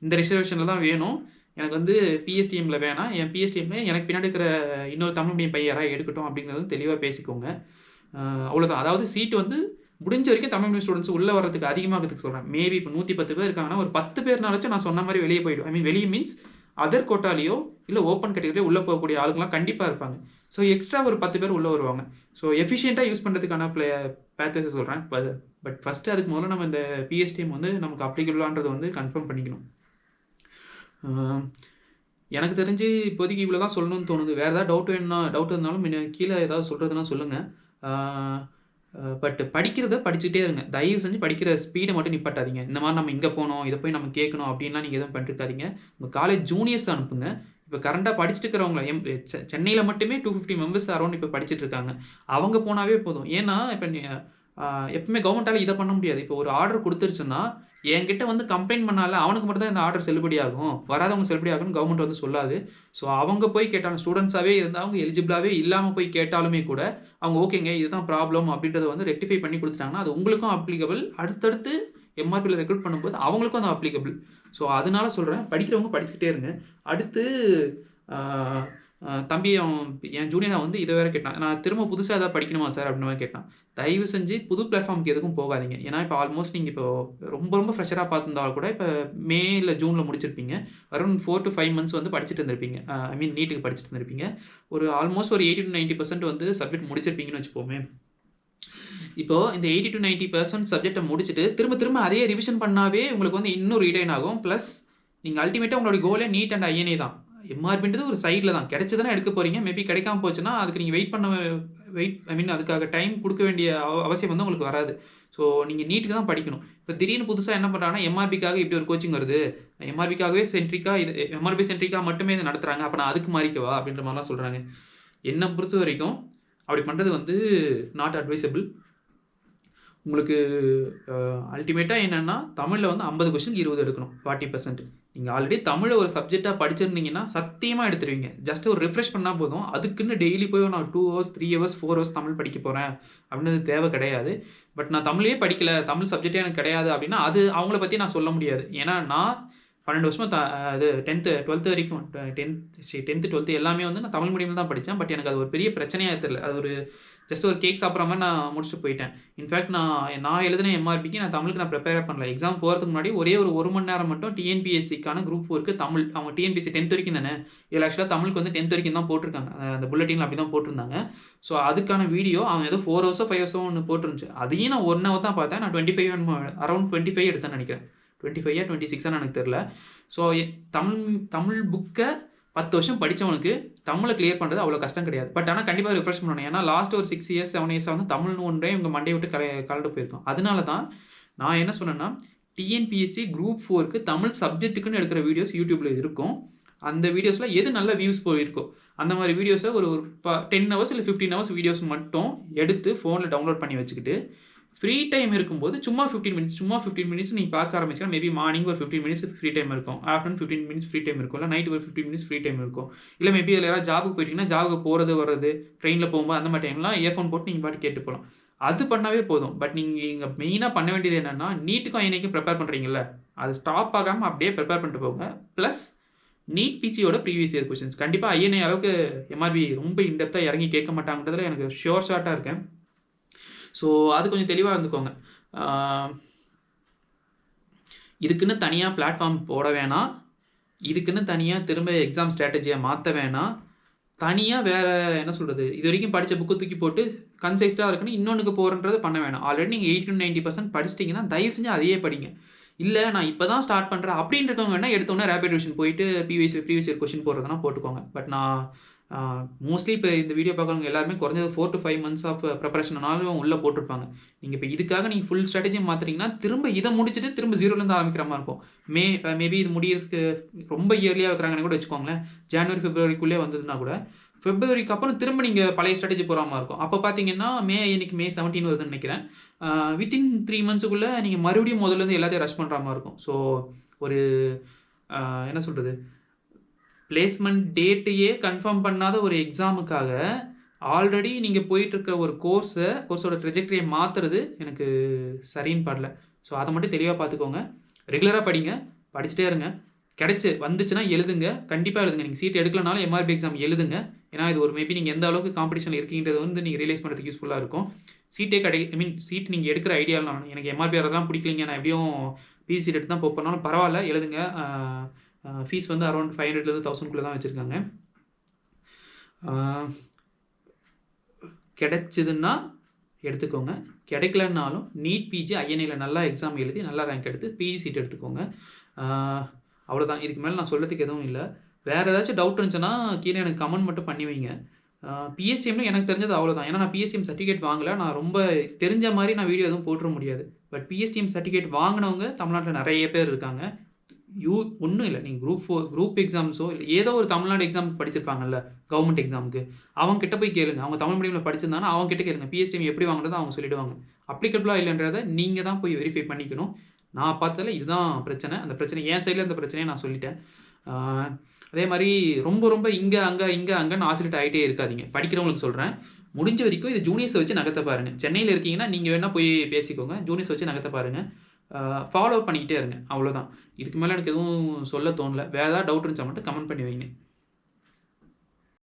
இந்த ரிசர்வேஷன்ல தான் வேணும். எனக்கு வந்து பிஎஸ்டிஎம்மில் வேணாம், என் பிஎஸ்டிஎம்மில் எனக்கு பின்னாடி இருக்கிற இன்னொரு தமிழ் மீடியம் பையன் யாராவது எடுக்கட்டும் அப்படிங்கிறது தெளிவாக பேசிக்கோங்க. அவ்வளோதான். அதாவது சீட்டு வந்து முடிஞ்ச வரைக்கும் தமிழ் மீடியம் ஸ்டூடெண்ட்ஸ் உள்ளே வர்றதுக்கு அதிகமாகிறதுக்கு சொல்கிறேன். மேபி இப்போ 110 பேர் இருக்காங்கன்னா ஒரு 10 பேர்னாச்சும் நான் சொன்ன மாதிரி வெளியே போய்டும். ஐ மீன் வெளியே மீன்ஸ் அதர் கோட்டாலேயோ இல்லை ஓப்பன் கேட்டகரியிலையோ உள்ளே போகக்கூடிய ஆளுங்களாம் கண்டிப்பாக இருப்பாங்க. ஸோ எக்ஸ்ட்ரா ஒரு 10 பேர் உள்ளே வருவாங்க. ஸோ எஃபிஷியண்ட்டாக யூஸ் பண்ணுறதுக்கான பேத்தர்ஸை சொல்கிறேன். பட் ஃபஸ்ட்டு அதுக்கு முதல்ல நம்ம இந்த பிஎஸ்டிஎம் வந்து நமக்கு அப்ளிகபிளான்றதை வந்து கன்ஃபார்ம் பண்ணிக்கணும். எனக்கு தெரிஞ்சு இப்போதைக்கு இவ்வளோ தான் சொல்லணும்னு தோணுது. வேறு ஏதாவது டவுட் இருந்தாலும் கீழே ஏதாவது சொல்கிறதுனா சொல்லுங்கள். பட் படிக்கிறத படிச்சுட்டே இருங்க. தயவு செஞ்சு படிக்கிற ஸ்பீடை மட்டும் நிப்பாட்டாதீங்க. இந்த மாதிரி நம்ம இங்கே போனோம், இதை போய் நம்ம கேட்கணும் அப்படின்லாம் நீங்கள் எதுவும் பண்ணிருக்காதீங்க. உங்கள் காலேஜ் ஜூனியர்ஸ் அனுப்புங்க. இப்போ கரண்டாக படிச்சுட்டு இருக்கிறவங்கள சென்னையில் மட்டுமே 250 மெம்பர்ஸ் அரௌண்ட் இப்போ படிச்சுட்டு இருக்காங்க. அவங்க போனாவே போதும். ஏன்னா இப்போ எப்பவுமே கவர்மெண்ட்டால் இதை பண்ண முடியாது. இப்போ ஒரு ஆர்டர் கொடுத்துருச்சுன்னா என்கிட்ட வந்து கம்ப்ளைண்ட் பண்ணால அவனுக்கு மட்டும் தான் இந்த ஆர்டர் செல்லுபடி ஆகும், வராதவங்க செல்லுபடி ஆகும்னு கவர்மெண்ட் வந்து சொல்லாது. ஸோ அவங்க போய் கேட்டாலும் ஸ்டூடெண்ட்ஸாகவே இருந்தால் அவங்க எலிஜிபிளாகவே இல்லாமல் போய் கேட்டாலுமே கூட அவங்க ஓகேங்க இதுதான் ப்ராப்ளம் அப்படின்றத வந்து ரெக்டிஃபை பண்ணி கொடுத்துட்டாங்கன்னா அது உங்களுக்கும் அப்ளிகபிள். அடுத்தடுத்து எம்ஆர்பியில் ரெக்ரூட் பண்ணும்போது அவங்களுக்கும் அது அப்ளிகபிள். ஸோ அதனால சொல்கிறேன், படிக்கிறவங்க படிச்சுக்கிட்டே இருங்க. அடுத்து தம்பி என் ஜூனியரை வந்து இதை வேறு கேட்டான், நான் திரும்ப புதுசாக எதாவது படிக்கணுமா சார் அப்படின்னு மாதிரி கேட்டான். தயவு செஞ்சு புது பிளாட்ஃபார்முக்கு எதுக்கும் போகாதீங்க. ஏன்னா இப்போ ஆல்மோஸ்ட் நீங்கள் இப்போ ரொம்ப ஃப்ரெஷராக பார்த்துருந்தாலும் கூட இப்போ மே இல்லை ஜூனில் முடிச்சிருப்பீங்க. அரௌண்ட் 4 to 5 months வந்து படிச்சுட்டு இருந்திருப்பீங்க. ஐ மீன் நீட்டுக்கு படிச்சுட்டு இருந்திருப்பீங்க. ஆல்மோஸ்ட் ஒரு 80 to 90% வந்து சப்ஜெக்ட் முடிச்சிருப்பீங்கன்னு வச்சுப்போமே. இப்போது இந்த 80 to 90% சப்ஜெக்டை முடிச்சுட்டு திரும்ப அதே ரிவிஷன் பண்ணாவே உங்களுக்கு வந்து இன்னும் ரீடைன் ஆகும். ப்ளஸ் நீங்கள் அல்டிமேட்டாக உங்களோட கோலே நீட் அண்ட் ஐஎன்ஏ தான். எம்ஆர்பின்றது ஒரு சைடில் தான் கிடைச்சதானே எடுக்க போகிறீங்க. மேபி கிடைக்காம போச்சுன்னா அதுக்கு நீங்கள் வெயிட் அதுக்காக டைம் கொடுக்க வேண்டிய அவசியம் வந்து உங்களுக்கு வராது. ஸோ நீங்கள் நீட்டுக்கு தான் படிக்கணும். இப்போ திடீர்னு புதுசாக என்ன பண்ணுறாங்கன்னா எம்ஆர்பிக்காக இப்படி ஒரு கோச்சிங் வருது, எம்ஆர்பிக்காகவே சென்ட்ரிக்காக இது எம்ஆர்பி சென்ட்ரிக்காக மட்டுமே இது நடத்துகிறாங்க, அப்போ நான் அதுக்கு மாறிக்கவா அப்படின்ற மாதிரிலாம் சொல்கிறாங்க. என்னை பொறுத்த வரைக்கும் அப்படி பண்ணுறது வந்து நாட் அட்வைசபிள். உங்களுக்கு அல்டிமேட்டாக என்னென்னா தமிழில் வந்து 50 கொஸ்டின் 20 எடுக்கணும், 40%. நீங்கள் ஆல்ரெடி தமிழை ஒரு சப்ஜெக்டாக படிச்சிருந்தீங்கன்னா சத்தியமாக எடுத்துருவீங்க. ஜஸ்ட் ஒரு ரிஃப்ரெஷ் பண்ணால் போதும். அதுக்குன்னு டெய்லி போய் நான் 2 hours 3 hours 4 hours தமிழ் படிக்க போகிறேன் அப்படின்றது தேவை கிடையாது. பட் நான் தமிழே படிக்கலை, தமிழ் சப்ஜெக்டே எனக்கு கிடையாது அப்படின்னா அது அவங்கள பற்றி நான் சொல்ல முடியாது. ஏன்னா நான் 12 வருஷமாக அது 10th 12th வரைக்கும் 10th 12th எல்லாமே வந்து நான் தமிழ் மீடியமில் தான் படித்தேன். பட் எனக்கு அது ஒரு பெரிய பிரச்சனையாக தெரியல. அது ஒரு ஜஸ்ட் ஒரு கேக் சாப்பிட்ற மாதிரி நான் முடிச்சுட்டு போயிட்டேன். இன்ஃபேக்ட் நான் எழுதின எம்ஆர்பிக்கு நான் தமிழுக்கு நான் ப்ரிப்பேர் பண்ணல. எக்ஸாம் போகிறதுக்கு முன்னாடி ஒரே ஒரு மணி நேரம் மட்டும் டிஎன்பிஎஸ்சிக்கான குரூப் 4க்கு தமிழ், அவங்க டிஎன்பிஎஸ்சி 10th வரைக்கும் தானே, இதில் ஆக்சுவலாக தமிழுக்கு வந்து 10th வரைக்கும் தான் போட்டிருக்காங்க. அந்த புல்லட்டினில் அப்படி தான் போட்டிருந்தாங்க. ஸோ அதுக்கான வீடியோ அவன் ஏதோ 4 hours 5 hours ஒன்று போட்டிருந்துச்சு. அதையும் நான் 1 hour தான் பார்த்தேன். நான் 25 எடுத்தேன்னு நினைக்கிறேன். 25 26 எனக்கு தெரில. ஸோ தமிழ் புக்கை 10 வருஷம் படித்தவனுக்கு தமிழை கிளியர் பண்ணுறது அவ்வளோ கஷ்டம் கிடையாது. பட் ஆனால் கண்டிப்பாக ரிஃப்ரெஷ் பண்ணணும். ஏன்னா லாஸ்ட் ஒரு 6 years 7 years வந்து தமிழ்னு ஒன்றே இவங்க மண்டையை விட்டு கலந்து போயிருக்கோம். அதனால தான் நான் என்ன சொன்னேன்னா டிஎன்பிஎஸ்சி குரூப் 4க்கு தமிழ் சப்ஜெக்ட்டுக்குன்னு எடுக்கிற வீடியோஸ் யூடியூப்பில் இருக்கும். அந்த வீடியோஸில் எது நல்ல வியூஸ் போயிருக்கோ அந்த மாதிரி வீடியோஸை ஒரு 10 hours இல்லை 15 hours வீடியோஸ் மட்டும் எடுத்து ஃபோனில் டவுன்லோட் பண்ணி வச்சுக்கிட்டு ஃப்ரீ டைம் இருக்கும்போது சும்மா 15 minutes நீங்கள் பார்க்க ஆரம்பிச்சிங்கன்னா மேபி மார்னிங் ஒரு 15 minutes ஃப்ரீ டைம் இருக்கும், ஆஃப்டர்நூன் 15 minutes ஃப்ரீ டைம் இருக்கும், இல்லை நைட் ஒரு 15 minutes ஃப்ரீ டைம் இருக்கும். இல்லை மேபி அதில் யாராவது ஜாபுக்கு போயிட்டீங்கன்னா ஜாபுக்கு போகிறது வர்றது ட்ரெயினில் போகும்போது அந்த மாதிரி டைம்லாம் இயர்ஃபோன் போட்டு நீங்கள் பாட்டு கேட்டு போகலாம். அது பண்ணாவே போதும். பட் நீங்கள் இங்கே மெயினாக பண்ண வேண்டியது என்னென்னா நீட்டுக்கும் ஐஎன்ஏக்கும் ப்ரிப்பேர் பண்ணுறீங்களா அது ஸ்டாப் ஆகாமல் அப்படியே ப்ரிப்பேர் பண்ணிட்டு போங்க. ப்ளஸ் நீட் பிஜியோட ப்ரீவியஸ் இயர் கொஸ்டின்ஸ் கண்டிப்பாக ஐஎன்ஏ அளவுக்கு எம்ஆர்பி ரொம்ப இன்டெப்த்தாக இறங்கி கேட்க மாட்டாங்கன்றதுல எனக்கு ஷார்ட்டாக இருக்கேன். ஸோ அது கொஞ்சம் தெளிவாக இருந்துக்கோங்க. இதுக்குன்னு தனியாக பிளாட்ஃபார்ம் போட வேணாம், இதுக்குன்னு தனியாக திரும்ப எக்ஸாம் ஸ்ட்ராட்டஜியை மாற்ற வேணாம். தனியாக வேறு என்ன சொல்கிறது, இது வரைக்கும் படித்த புக்கு தூக்கி போட்டு கன்சைஸ்டாக இருக்குன்னு இன்னொன்றுக்கு போகிறன்றது பண்ண வேணாம். ஆல்ரெடி நீங்கள் 80 to 90% படிச்சிட்டிங்கன்னா தயவு செஞ்சு அதையே படிங்க. இல்லை நான் இப்போ தான் ஸ்டார்ட் பண்ணுறேன் அப்படின்னு இருக்கவங்க வேணால் எடுத்தோன்னே ரேபிட் ரிவிஷன் போயிட்டு ப்ரீவியஸ் இயர் கொஸ்டின் போடுறதுனா போட்டுக்கோங்க. பட் நான் மோஸ்ட்லி இப்போ இந்த வீடியோ பார்க்குறவங்க எல்லாருமே குறைஞ்சது 4 to 5 months ஆஃப் ப்ரிப்பரேஷனாலும் உள்ளே போட்டிருப்பாங்க. நீங்கள் இப்போ இதுக்காக நீங்கள் ஃபுல் ஸ்ட்ராட்டஜி மாற்றுறீங்கன்னா திரும்ப இதை முடிச்சுட்டு திரும்ப 0லேருந்து ஆரம்பிக்கிற மாதிரி இருக்கும். மேபி இது முடியறதுக்கு ரொம்ப இயர்லியாக வைக்கிறாங்கன்னு கூட வச்சுக்கோங்களேன். ஜனவரி பிப்ரவரிக்குள்ளே வந்ததுன்னா கூட பிப்ரவரிக்கு அப்புறம் திரும்ப நீங்கள் பழைய ஸ்ட்ராட்டஜி போகிற மாதிரி இருக்கும். அப்போ பார்த்தீங்கன்னா இன்னைக்கு May 17 வருதுன்னு நினைக்கிறேன். வித்தின் 3 monthsக்குள்ளே நீங்கள் மறுபடியும் முதல்லேருந்து எல்லாத்தையும் ரஷ் பண்ணுற மாதிரி இருக்கும். ஸோ ஒரு என்ன சொல்கிறது, பிளேஸ்மெண்ட் டேட்டையே கன்ஃபார்ம் பண்ணாத ஒரு எக்ஸாமுக்காக ஆல்ரெடி நீங்கள் போயிட்டுருக்க ஒரு கோர்ஸோட ட்ரெஜெக்டரியை மாற்றுறது எனக்கு சரின்னு படல. ஸோ அதை மட்டும் தெளிவாக பார்த்துக்கோங்க. ரெகுலராக படிங்க, படிச்சுட்டே இருங்க. வந்துச்சுன்னா எழுதுங்க. கண்டிப்பா எழுதுங்க. நீங்க சீட் எடுக்கலனாலும் எம்ஆர்பி எக்ஸாம் எழுதுங்க. ஏன்னா இது ஒரு மேபி நீங்க எந்த அளவுக்கு காம்படிஷன்ல இருக்கீங்கன்றத வந்து நீங்க ரியலைஸ் பண்றதுக்கு யூஸ்ஃபுல்லா இருக்கும். சீட் நீங்க எடுக்கிற ஐடியால எனக்கு எம்ஆர்பி வரதெல்லாம் பிடிக்கலைங்க. நான் எப்படியும் பிஜி சீட் எடுத்து தான் போனாலும் பரவால்ல எழுதுங்க. ஃபீஸ் வந்து அரௌண்ட் 500லேருந்து 1000க்குள்ள தான் வச்சிருக்காங்க. கிடைச்சதுன்னா எடுத்துக்கோங்க. கிடைக்கலனாலும் நீட் பிஜி ஐஎன்ஏல நல்லா எக்ஸாம் எழுதி நல்லா ரேங்க் எடுத்து பிஜி சீட் எடுத்துக்கோங்க. அவ்வளோதான். இதுக்கு மேலே நான் சொல்றதுக்கு எதுவும் இல்ல. வேறு ஏதாச்சும் டவுட் இருந்துச்சுன்னா கீழே எனக்கு கமெண்ட் மட்டும் பண்ணி வைங்க. பிஎஸ்டிஎம்ல எனக்கு தெரிஞ்சது அவ்வளோதான். ஏன்னா நான் பிஎஸ்டிஎம் சர்டிஃபிகேட் வாங்கல. நான் ரொம்ப தெரிஞ்ச மாதிரி நான் வீடியோ எதுவும் போட்டுற முடியாது. பட் பிஎஸ்டிஎம் சர்டிஃபிகேட் வாங்கினவங்க தமிழ்நாட்டில் நிறைய பேர் இருக்காங்க. ஒன்றும் இல்லை, நீங்கள் குரூப் எக்ஸாம்ஸோ இல்லை ஏதோ ஒரு தமிழ்நாடு எக்ஸாம் படிச்சிருப்பாங்கல்ல கவர்மெண்ட் எக்ஸாமுக்கு, அவங்க கிட்ட போய் கேளுங்க. அவங்க தமிழ் மீடியமில் படிச்சிருந்தாங்கன்னா அவங்க கிட்ட கேளுங்க. பிஎஸ்டிஎம் எப்படி வாங்குறது அவங்க சொல்லிடுவாங்க. அப்ளிகபிளாக இல்லைன்றதை நீங்கள் தான் போய் வெரிஃபை பண்ணிக்கணும். நான் பார்த்ததில் இதுதான் பிரச்சனை. அந்த பிரச்சனை என் சைடில் இந்த பிரச்சனையை நான் சொல்லிட்டேன். அதே மாதிரி ரொம்ப இங்கே அங்கேன்னு ஆசிரியர் ஆகிட்டே இருக்காதீங்க. படிக்கிறவங்களுக்கு சொல்கிறேன், முடிஞ்ச வரைக்கும் இது ஜூனியர்ஸை வச்சு நகர்த்த பாருங்கள். சென்னையில் இருக்கீங்கன்னா நீங்கள் வேணால் போய் பேசிக்கோங்க. ஜூனியர்ஸை வச்சு நகர்த்த பாருங்கள். ஃபாலோ பண்ணிக்கிட்டே இருங்க. அவ்வளோதான். இதுக்கு மேலே எனக்கு எதுவும் சொல்ல தோணல. வேறு ஏதாவது டவுட் இருந்துச்சா மட்டும் கமெண்ட் பண்ணி வைங்க.